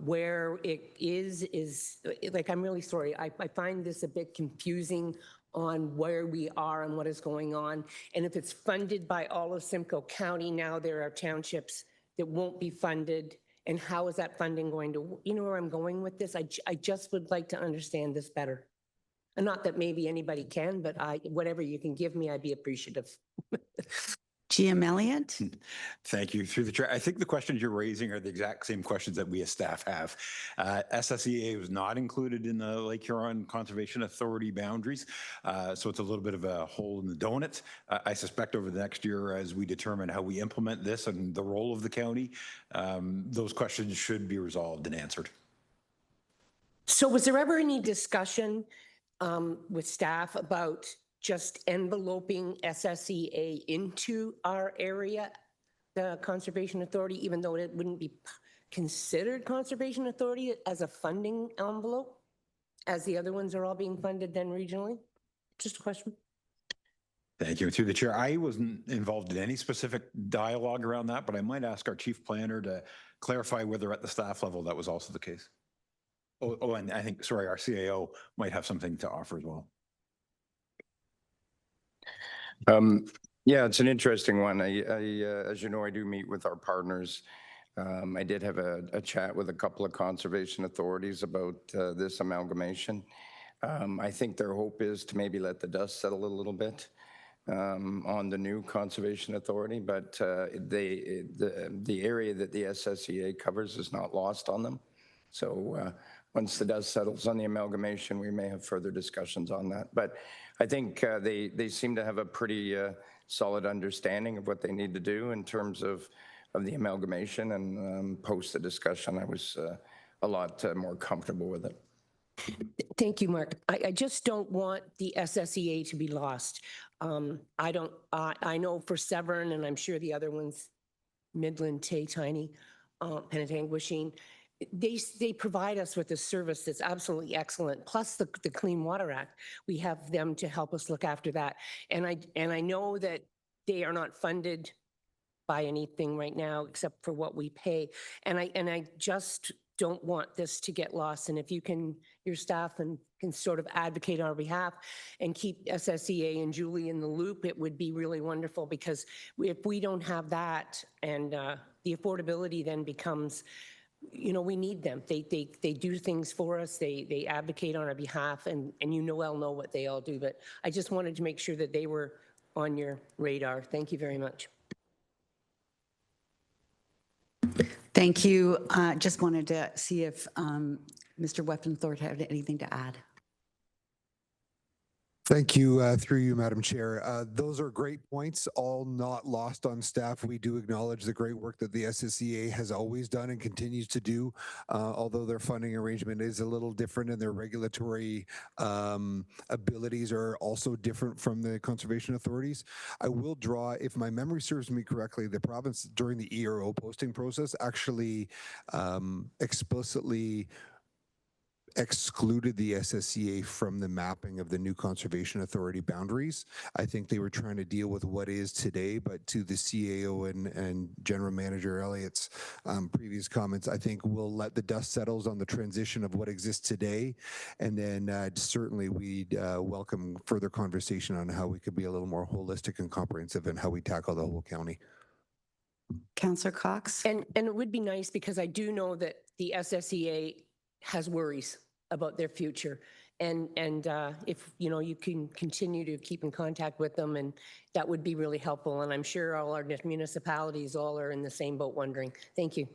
where it is like, I'm really sorry. I find this a bit confusing on where we are and what is going on. And if it's funded by all of Simcoe County, now there are townships that won't be funded. And how is that funding going to, you know where I'm going with this? I just would like to understand this better. And not that maybe anybody can, but whatever you can give me, I'd be appreciative. GM Elliott. Thank you. Through the chair, I think the questions you're raising are the exact same questions that we as staff have. SSEA was not included in the Lake Huron Conservation Authority boundaries, so it's a little bit of a hole in the donut. I suspect over the next year, as we determine how we implement this and the role of the county, those questions should be resolved and answered. So was there ever any discussion with staff about just enveloping SSEA into our area, the Conservation Authority, even though it wouldn't be considered Conservation Authority as a funding envelope, as the other ones are all being funded then regionally? Just a question. Thank you. Through the chair, I wasn't involved in any specific dialogue around that, but I might ask our chief planner to clarify whether at the staff level that was also the case. Oh, and I think, sorry, our CAO might have something to offer as well. Yeah, it's an interesting one. As you know, I do meet with our partners. I did have a chat with a couple of conservation authorities about this amalgamation. I think their hope is to maybe let the dust settle a little bit on the new conservation authority, but the area that the SSEA covers is not lost on them. So once the dust settles on the amalgamation, we may have further discussions on that. But I think they seem to have a pretty solid understanding of what they need to do in terms of the amalgamation, and post the discussion, I was a lot more comfortable with it. Thank you, Mark. I just don't want the SSEA to be lost. I know for Severn, and I'm sure the other ones, Midland, Tiny, Penetanguishene, they provide us with a service that's absolutely excellent. Plus the Clean Water Act, we have them to help us look after that. And I know that they are not funded by anything right now except for what we pay. And I just don't want this to get lost. And if you can, your staff can sort of advocate on our behalf and keep SSEA and Julie in the loop, it would be really wonderful, because if we don't have that, and the affordability then becomes, you know, we need them. They do things for us. They advocate on our behalf, and you know what they all do. But I just wanted to make sure that they were on your radar. Thank you very much. Thank you. Just wanted to see if Mr. Weappenthorpe had anything to add. Thank you, through you, Madam Chair. Those are great points, all not lost on staff. We do acknowledge the great work that the SSEA has always done and continues to do, although their funding arrangement is a little different and their regulatory abilities are also different from the conservation authorities. I will draw, if my memory serves me correctly, the province during the ERO posting process actually explicitly excluded the SSCA from the mapping of the new conservation authority boundaries. I think they were trying to deal with what is today, but to the CAO and General Manager Elliott's previous comments, I think we'll let the dust settles on the transition of what exists today. And then certainly we'd welcome further conversation on how we could be a little more holistic and comprehensive in how we tackle the whole county. Councillor Cox? And it would be nice, because I do know that the SSEA has worries about their future. And if, you know, you can continue to keep in contact with them, and that would be really helpful. And I'm sure all our municipalities all are in the same boat wondering. Thank you.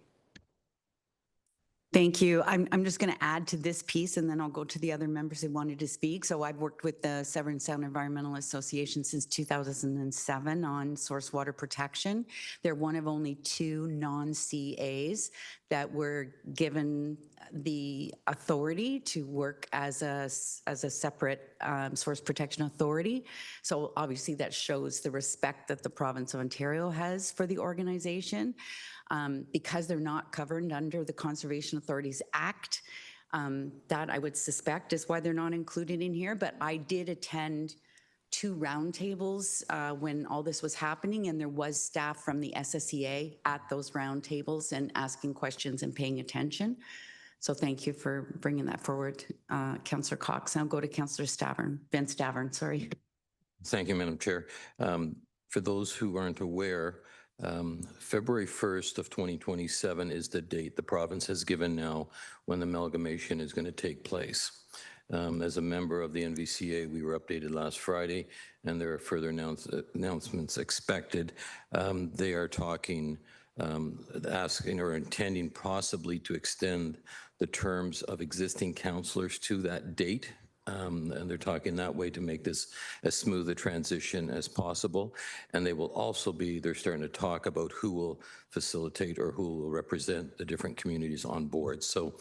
Thank you. I'm just going to add to this piece, and then I'll go to the other members who wanted to speak. So I've worked with the Severn Sound Environmental Association since 2007 on source water protection. They're one of only 2 non-CAs that were given the authority to work as a separate source protection authority. So obviously that shows the respect that the province of Ontario has for the organization. Because they're not covered under the Conservation Authorities Act, that I would suspect is why they're not included in here. But I did attend 2 roundtables when all this was happening, and there was staff from the SSEA at those roundtables and asking questions and paying attention. So thank you for bringing that forward, Councillor Cox. I'll go to Councillor Ben Stavern, sorry. Thank you, Madam Chair. For those who aren't aware, February 1st of 2027 is the date the province has given now when the amalgamation is going to take place. As a member of the NVCA, we were updated last Friday, and there are further announcements expected. They are talking, asking or intending possibly to extend the terms of existing councillors to that date. And they're talking that way to make this as smooth a transition as possible. And they will also be, they're starting to talk about who will facilitate or who will represent the different communities on board. So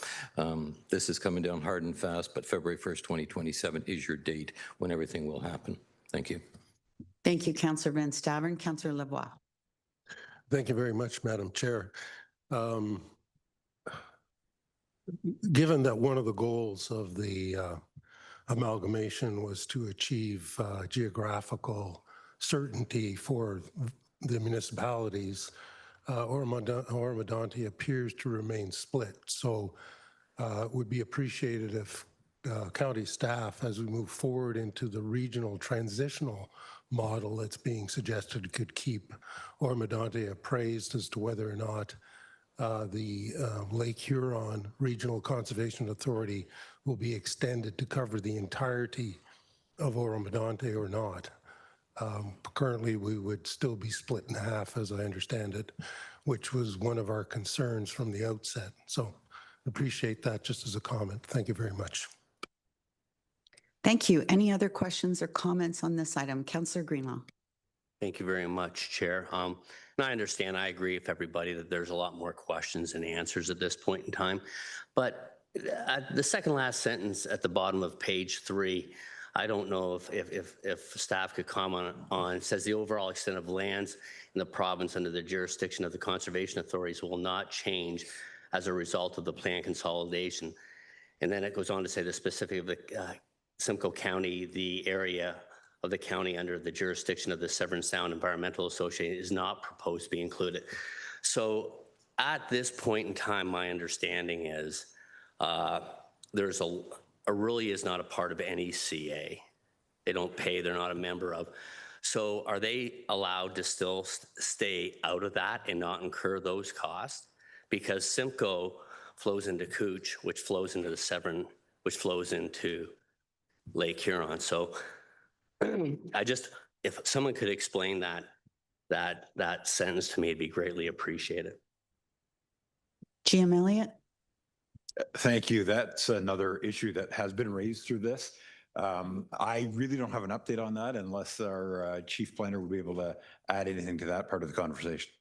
this is coming down hard and fast, but February 1st, 2027 is your date when everything will happen. Thank you. Thank you, Councillor Ben Stavern. Councillor Lavoie. Thank you very much, Madam Chair. Given that one of the goals of the amalgamation was to achieve geographical certainty for the municipalities, Oro-Medonte appears to remain split. So it would be appreciated if county staff, as we move forward into the regional transitional model that's being suggested, could keep Oro-Medonte appraised as to whether or not the Lake Huron Regional Conservation Authority will be extended to cover the entirety of Oro-Medonte or not. Currently, we would still be split in half, as I understand it, which was one of our concerns from the outset. So appreciate that just as a comment. Thank you very much. Thank you. Any other questions or comments on this item? Councillor Greenlaw. Thank you very much, Chair. And I understand, I agree with everybody that there's a lot more questions than answers at this point in time. But the second last sentence at the bottom of page 3, I don't know if staff could comment on, it says the overall extent of lands in the province under the jurisdiction of the conservation authorities will not change as a result of the plan consolidation. And then it goes on to say the specific of the Simcoe County, the area of the county under the jurisdiction of the Severn Sound Environmental Association is not proposed to be included. So at this point in time, my understanding is there's really is not a part of any CA. They don't pay, they're not a member of. So are they allowed to still stay out of that and not incur those costs? Because Simcoe flows into Cooch, which flows into the Severn, which flows into Lake Huron. So if someone could explain that sentence to me, it'd be greatly appreciated. GM Elliott? Thank you. That's another issue that has been raised through this. I really don't have an update on that unless our chief planner would be able to add anything to that part of the conversation.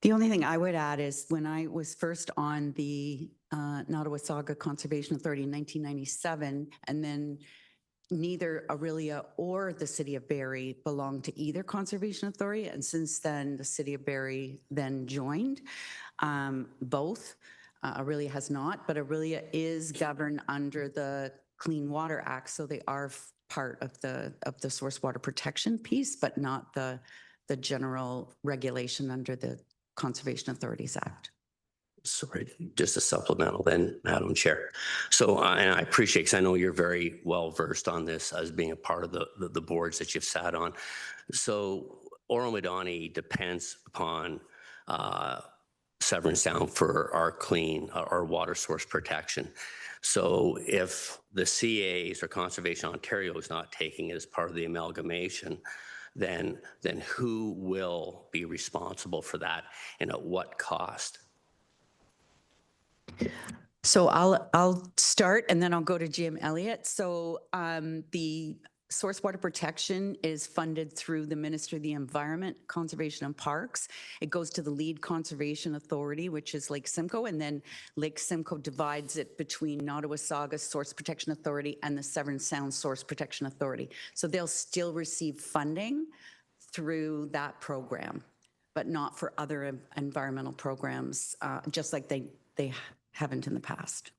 The only thing I would add is when I was first on the Nottawasaga Conservation Authority in 1997, and then neither Aurelia or the City of Barrie belonged to either Conservation Authority. And since then, the City of Barrie then joined both. Aurelia has not, but Aurelia is governed under the Clean Water Act, so they are part of the source water protection piece, but not the general regulation under the Conservation Authorities Act. Sorry, just a supplemental then, Madam Chair. So, and I appreciate, because I know you're very well versed on this as being a part of the boards that you've sat on. So Oro-Medani depends upon Severn Sound for our water source protection. So if the CAs or Conservation Ontario is not taking it as part of the amalgamation, then who will be responsible for that and at what cost? So I'll start and then I'll go to GM Elliott. So the source water protection is funded through the Ministry of the Environment, Conservation and Parks. It goes to the lead conservation authority, which is Lake Simcoe, and then Lake Simcoe divides it between Nottawasaga Source Protection Authority and the Severn Sound Source Protection Authority. So they'll still receive funding through that program, but not for other environmental programs, just like they haven't in the past.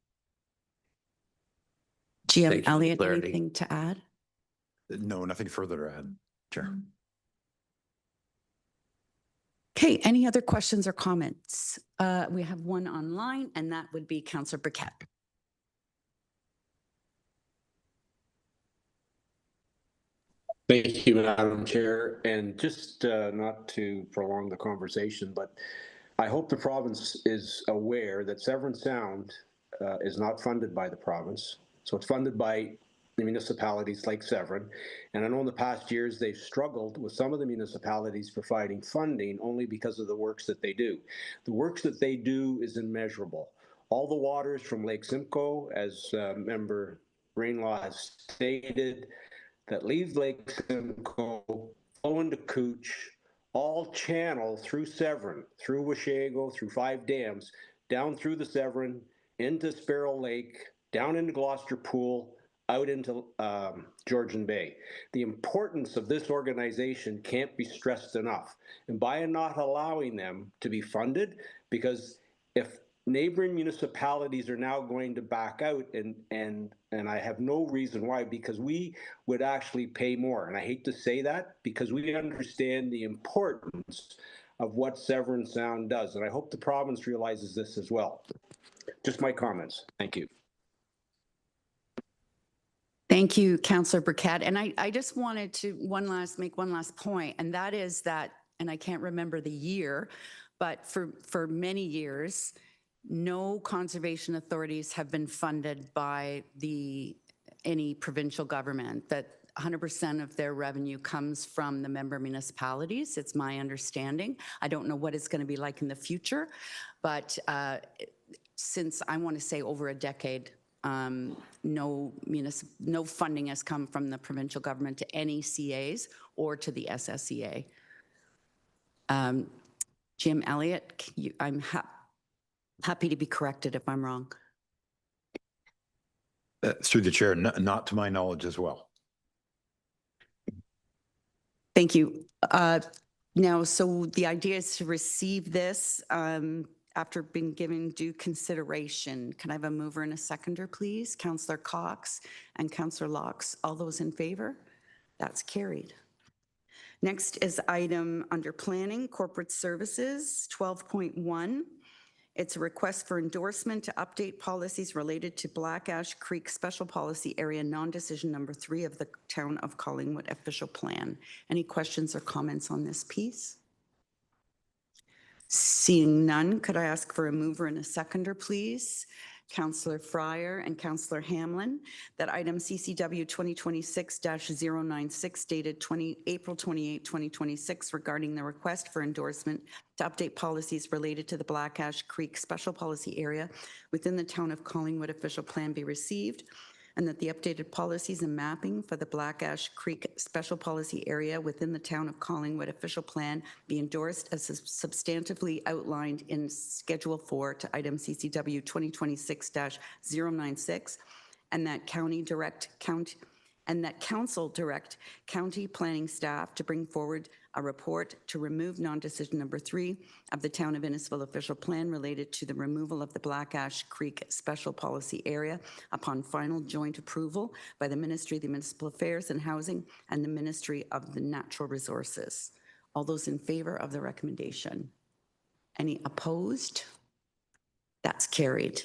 GM Elliott, anything to add? No, nothing further to add, Chair. Okay, any other questions or comments? We have one online, and that would be Councillor Burkett. Thank you, Madam Chair. And just not to prolong the conversation, but I hope the province is aware that Severn Sound is not funded by the province. So it's funded by the municipalities like Severn. And I know in the past years they've struggled with some of the municipalities providing funding only because of the works that they do. The works that they do is immeasurable. All the waters from Lake Simcoe, as Member Rainlaw has stated, that leave Lake Simcoe, flow into Cooch, all channel through Severn, through Washago, through 5 dams, down through the Severn, into Sparrow Lake, down into Gloucester Pool, out into Georgian Bay. The importance of this organization can't be stressed enough. And by not allowing them to be funded, because if neighboring municipalities are now going to back out, and I have no reason why, because we would actually pay more. And I hate to say that because we understand the importance of what Severn Sound does. And I hope the province realizes this as well. Just my comments. Thank you. Thank you, Councillor Burkett. And I just wanted to make one last point, and that is that, and I can't remember the year, but for many years, no conservation authorities have been funded by any provincial government, that 100% of their revenue comes from the member municipalities. It's my understanding. I don't know what it's going to be like in the future, but since I want to say over a decade, no funding has come from the provincial government to any CAs or to the SSEA. Jim Elliott, I'm happy to be corrected if I'm wrong. Through the chair, not to my knowledge as well. Thank you. Now, so the idea is to receive this after being given due consideration. Can I have a mover and a seconder, please? Councillor Cox and Councillor Laux. All those in favor? That's carried. Next is item under planning, corporate services, 12.1. It's a request for endorsement to update policies related to Black Ash Creek Special Policy Area non-decision number 3 of the Town of Collingwood official plan. Any questions or comments on this piece? Seeing none, could I ask for a mover and a seconder, please? Councillor Fryer and Councillor Hamlin, that item CCW 2026-096 dated April 28, 2026 regarding the request for endorsement to update policies related to the Black Ash Creek Special Policy Area within the Town of Collingwood official plan be received, and that the updated policies and mapping for the Black Ash Creek Special Policy Area within the Town of Collingwood official plan be endorsed as substantively outlined in Schedule 4 to item CCW 2026-096, and that council direct county planning staff to bring forward a report to remove non-decision number 3 of the Town of Innisfil official plan related to the removal of the Black Ash Creek Special Policy Area upon final joint approval by the Ministry of the Municipal Affairs and Housing and the Ministry of the Natural Resources. All those in favor of the recommendation? Any opposed? That's carried.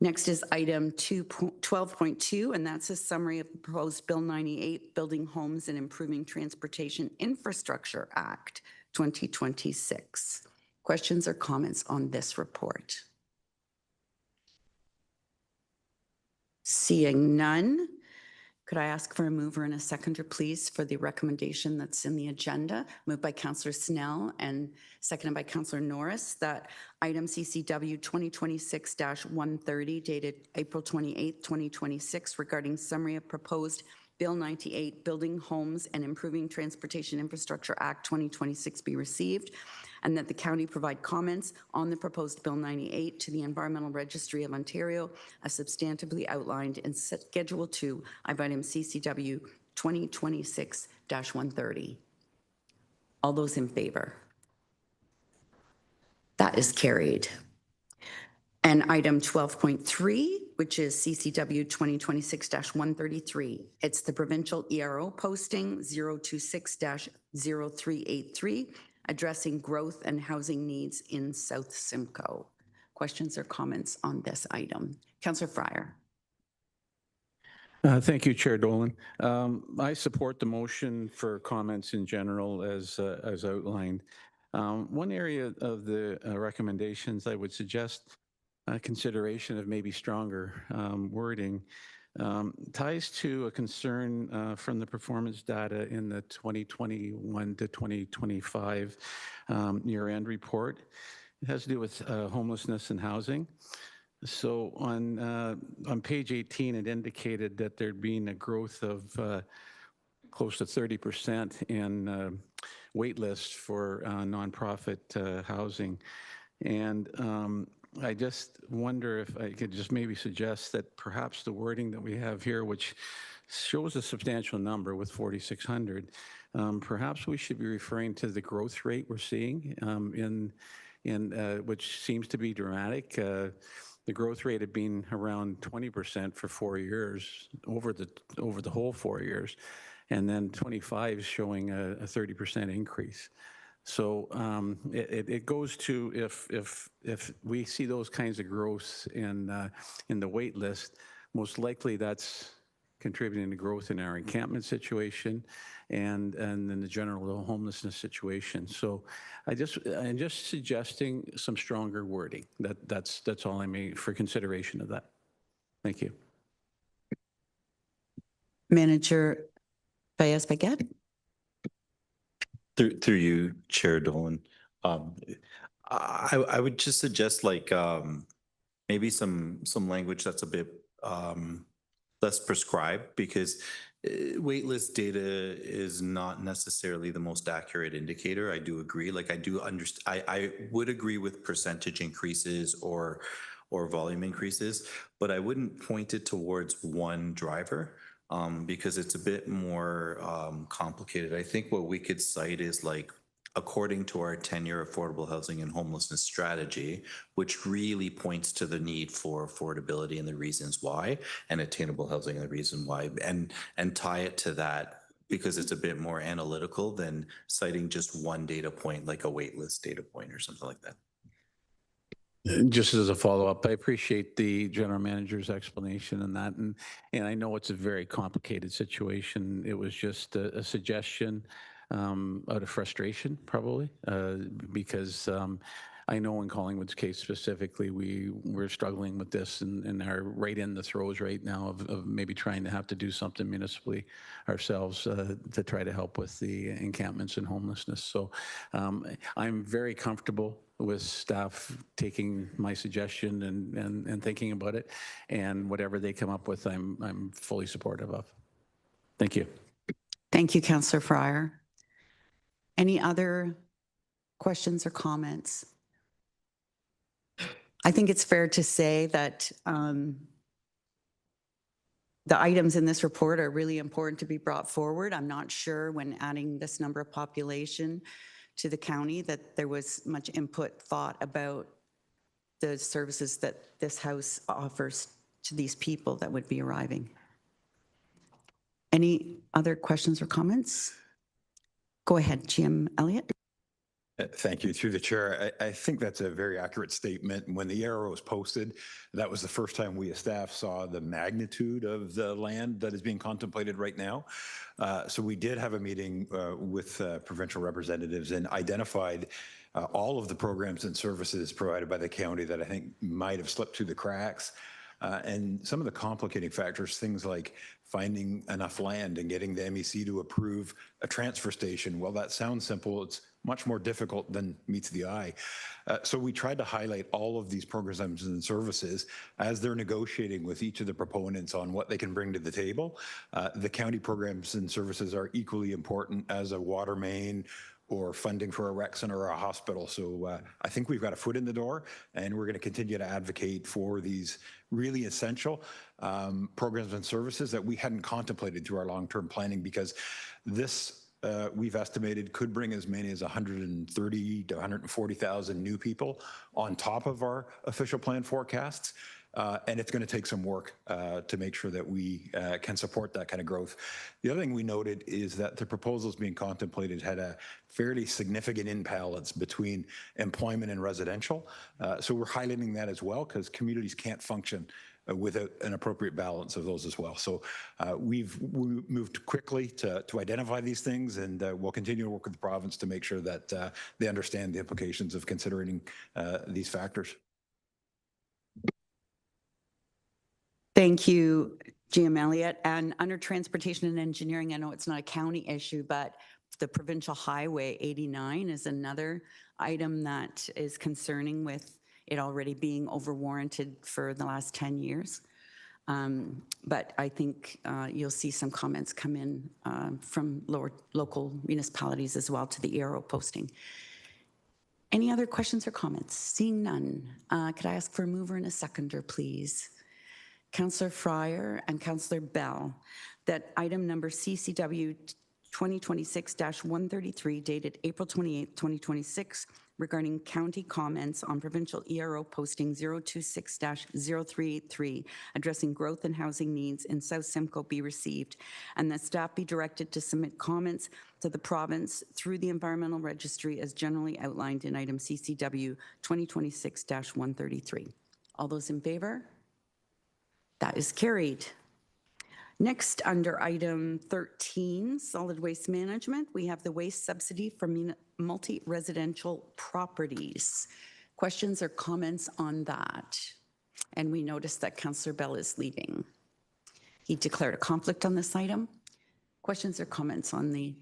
Next is item 12.2, and that's a summary of the proposed Bill 98, Building Homes and Improving Transportation Infrastructure Act 2026. Questions or comments on this report? Seeing none, could I ask for a mover and a seconder, please, for the recommendation that's in the agenda? Moved by Councillor Snell and seconded by Councillor Norris, that item CCW 2026-130 dated April 28, 2026 regarding summary of proposed Bill 98, Building Homes and Improving Transportation Infrastructure Act 2026 be received, and that the county provide comments on the proposed Bill 98 to the Environmental Registry of Ontario as substantively outlined in Schedule 2 of item CCW 2026-130. All those in favor? That is carried. And item 12.3, which is CCW 2026-133. It's the provincial ERO posting 026-0383, addressing growth and housing needs in South Simcoe. Questions or comments on this item? Councillor Fryer. Thank you, Chair Dolan. I support the motion for comments in general as outlined. One area of the recommendations I would suggest consideration of maybe stronger wording ties to a concern from the performance data in the 2021 to 2025 year-end report. It has to do with homelessness and housing. So on page 18, it indicated that there'd been a growth of close to 30% in wait lists for nonprofit housing. And I just wonder if I could just maybe suggest that perhaps the wording that we have here, which shows a substantial number with 4,600, perhaps we should be referring to the growth rate we're seeing which seems to be dramatic. The growth rate had been around 20% for 4 years, over the whole 4 years, and then 25 is showing a 30% increase. So it goes to if we see those kinds of growths in the wait list, most likely that's contributing to growth in our encampment situation and in the general homelessness situation. So I'm just suggesting some stronger wording. That's all I made for consideration of that. Thank you. Manager Baez-Baguette. Through you, Chair Dolan. I would just suggest maybe some language that's a bit less prescribed, because waitlist data is not necessarily the most accurate indicator. I do agree. I would agree with percentage increases or volume increases, but I wouldn't point it towards one driver. Because it's a bit more complicated. I think what we could cite is according to our 10-year affordable housing and homelessness strategy, which really points to the need for affordability and the reasons why, and attainable housing and the reason why, and tie it to that because it's a bit more analytical than citing just one data point, like a waitlist data point or something like that. Just as a follow-up, I appreciate the general manager's explanation and that, and I know it's a very complicated situation. It was just a suggestion out of frustration, probably, because I know in Collingwood's case specifically, we're struggling with this and are right in the throes right now of maybe trying to have to do something municipally ourselves to try to help with the encampments and homelessness. So I'm very comfortable with staff taking my suggestion and thinking about it, and whatever they come up with, I'm fully supportive of. Thank you. Thank you, Councillor Fryer. Any other questions or comments? I think it's fair to say that the items in this report are really important to be brought forward. I'm not sure when adding this number of population to the county that there was much input thought about the services that this house offers to these people that would be arriving. Any other questions or comments? Go ahead, GM Elliott. Thank you. Through the chair, I think that's a very accurate statement. When the arrow was posted, that was the first time we as staff saw the magnitude of the land that is being contemplated right now. So we did have a meeting with provincial representatives and identified all of the programs and services provided by the county that I think might have slipped through the cracks. And some of the complicating factors, things like finding enough land and getting the MEC to approve a transfer station. Well, that sounds simple. It's much more difficult than meets the eye. So we tried to highlight all of these programs and services as they're negotiating with each of the proponents on what they can bring to the table. The county programs and services are equally important as a water main or funding for a rec center or a hospital. So I think we've got a foot in the door, and we're going to continue to advocate for these really essential programs and services that we hadn't contemplated through our long-term planning, because this we've estimated could bring as many as 130 to 140,000 new people on top of our official plan forecasts. And it's going to take some work to make sure that we can support that kind of growth. The other thing we noted is that the proposals being contemplated had a fairly significant imbalance between employment and residential. So we're highlighting that as well, because communities can't function without an appropriate balance of those as well. So we moved quickly to identify these things, and we'll continue to work with the province to make sure that they understand the implications of considering these factors. Thank you, GM Elliott. And under transportation and engineering, I know it's not a county issue, but the provincial highway 89 is another item that is concerning, with it already being over warranted for the last 10 years. But I think you'll see some comments come in from local municipalities as well to the arrow posting. Any other questions or comments? Seeing none, could I ask for a mover and a seconder, please? Councillor Fryer and Councillor Bell, that item number CCW 2026-133 dated April 28, 2026, regarding county comments on provincial ERO posting 026-0383 addressing growth and housing needs in South Simcoe be received, and that staff be directed to submit comments to the province through the environmental registry as generally outlined in item CCW 2026-133. All those in favor? That is carried. Next, under item 13, solid waste management, we have the waste subsidy for multi-residential properties. Questions or comments on that? And we noticed that Councillor Bell is leaving. He declared a conflict on this item. Questions or comments on the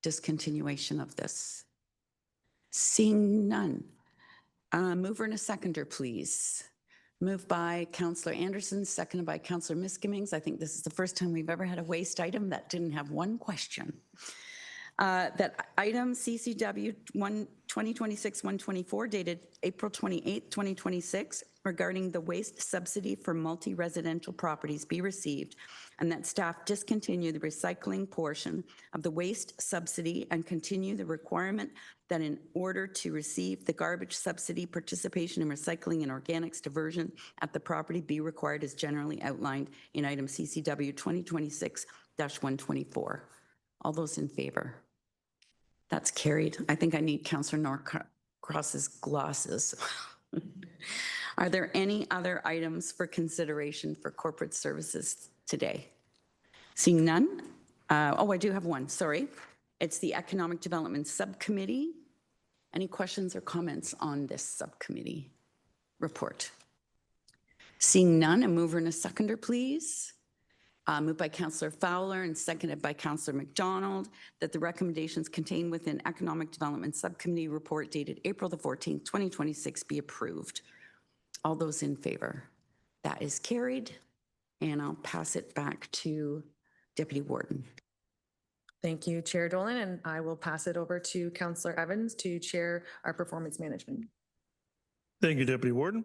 discontinuation of this? Seeing none. Mover and a seconder, please. Moved by Councillor Anderson, seconded by Councillor Miskimings. I think this is the first time we've ever had a waste item that didn't have one question. That item CCW 2026-124 dated April 28, 2026 regarding the waste subsidy for multi-residential properties be received, and that staff discontinue the recycling portion of the waste subsidy and continue the requirement that in order to receive the garbage subsidy, participation in recycling and organics diversion at the property be required as generally outlined in item CCW 2026-124. All those in favor? That's carried. I think I need Councillor Norcross's glasses. Are there any other items for consideration for corporate services today? Seeing none? Oh, I do have one, sorry. It's the Economic Development Subcommittee. Any questions or comments on this subcommittee report? Seeing none, a mover and a seconder, please. Moved by Councillor Fowler and seconded by Councillor McDonald that the recommendations contained within Economic Development Subcommittee report dated April the 14th, 2026 be approved. All those in favor? That is carried. And I'll pass it back to Deputy Warden. Thank you, Chair Dolan, and I will pass it over to Councillor Evans to chair our performance management. Thank you, Deputy Warden.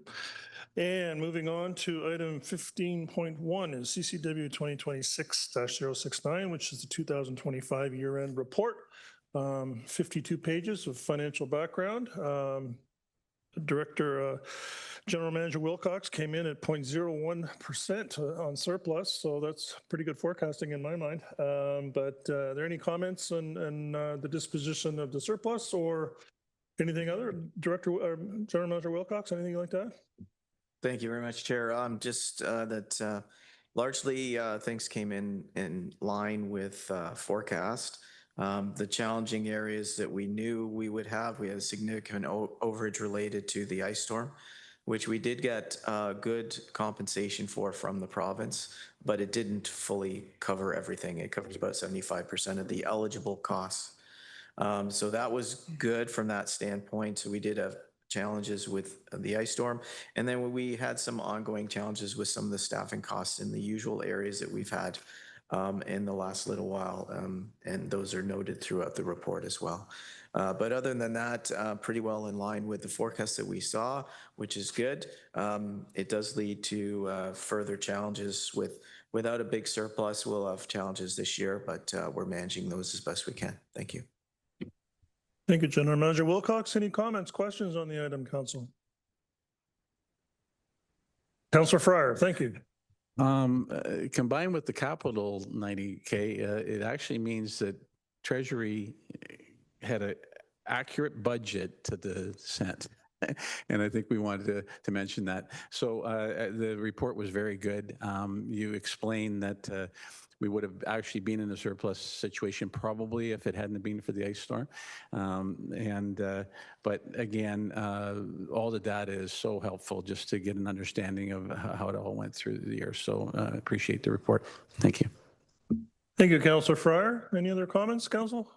And moving on to item 15.1 is CCW 2026-069, which is the 2025 year-end report. 52 pages of financial background. General Manager Wilcox came in at 0.01% on surplus, so that's pretty good forecasting in my mind. But are there any comments on the disposition of the surplus or anything other? General Manager Wilcox, anything like that? Thank you very much, Chair. Largely things came in line with forecast. The challenging areas that we knew we would have, we had a significant overage related to the ice storm, which we did get good compensation for from the province, but it didn't fully cover everything. It covers about 75% of the eligible costs. So that was good from that standpoint. So we did have challenges with the ice storm. And then we had some ongoing challenges with some of the staffing costs in the usual areas that we've had in the last little while. And those are noted throughout the report as well. But other than that, pretty well in line with the forecast that we saw, which is good. It does lead to further challenges without a big surplus. We'll have challenges this year, but we're managing those as best we can. Thank you. Thank you, General Manager Wilcox. Any comments, questions on the item, Council? Councillor Fryer, thank you. Combined with the capital 90K, it actually means that Treasury had an accurate budget to the cent. And I think we wanted to mention that. So the report was very good. You explained that we would have actually been in a surplus situation probably if it hadn't been for the ice storm. But again, all the data is so helpful just to get an understanding of how it all went through the year. So appreciate the report. Thank you. Thank you, Councillor Fryer. Any other comments, Council?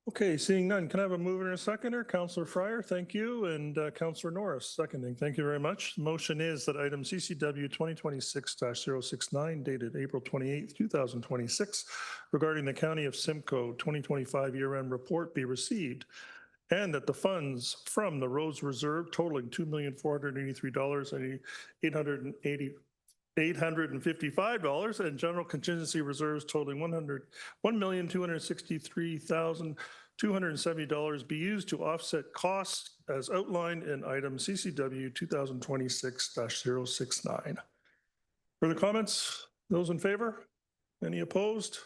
Okay, seeing none, can I have a mover and a seconder? Councillor Fryer, thank you, and Councillor Norris, seconding. Thank you very much. The motion is that item CCW 2026-069, dated April 28th, 2026, regarding the County of Simcoe 2025 year-end report be received, and that the funds from the Roads Reserve totaling $2,483,855 and general contingency reserves totaling $1,263,270 be used to offset costs as outlined in item CCW 2026-069. Further comments? Those in favor? Any opposed?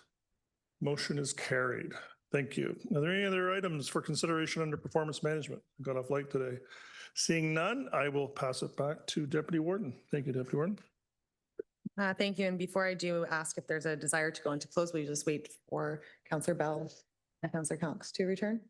Motion is carried. Thank you. Are there any other items for consideration under performance management? I got off late today. Seeing none, I will pass it back to Deputy Warden. Thank you, Deputy Warden. Thank you. And before I do ask if there's a desire to go into close, will you just wait for Councillor Bell and Councillor Cox to return?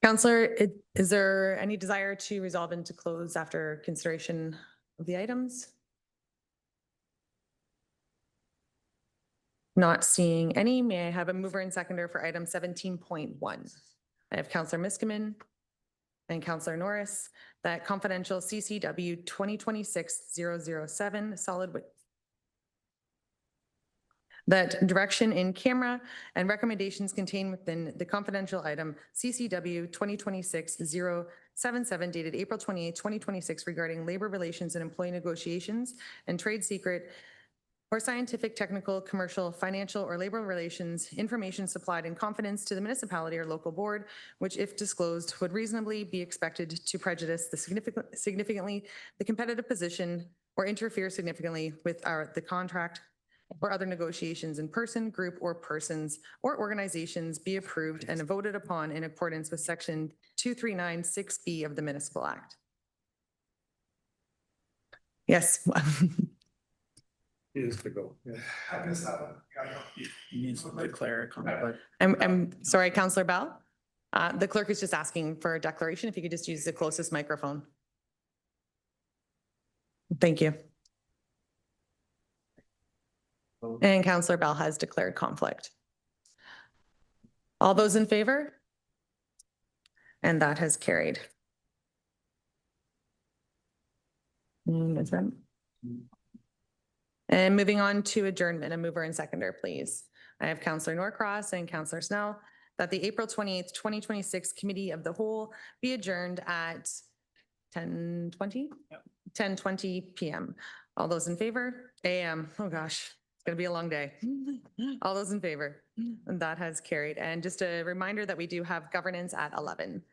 Councillor, is there any desire to resolve into close after consideration of the items? Not seeing any. May I have a mover and seconder for item 17.1? I have Councillor Miskimmin and Councillor Norris, that confidential CCW 2026-007 solid waste. That direction in camera and recommendations contained within the confidential item CCW 2026-077 dated April 28, 2026 regarding labor relations and employee negotiations and trade secret or scientific, technical, commercial, financial, or labor relations information supplied in confidence to the municipality or local board, which if disclosed would reasonably be expected to prejudice the significantly the competitive position or interfere significantly with the contract or other negotiations in person, group, or persons or organizations be approved and voted upon in accordance with section 2396B of the Municipal Act. Yes. Is to go. I missed that one. He needs to declare a conflict. I'm sorry, Councillor Bell. The clerk is just asking for a declaration. If you could just use the closest microphone. Thank you. And Councillor Bell has declared conflict. All those in favor? And that has carried. And moving on to adjournment, a mover and seconder, please. I have Councillor Norcross and Councillor Snell that the April 28th, 2026 Committee of the Whole be adjourned at 10:20? Yep. 10:20 p.m. All those in favor? AM. Oh gosh, it's going to be a long day. All those in favor? And that has carried. And just a reminder that we do have governance at 11.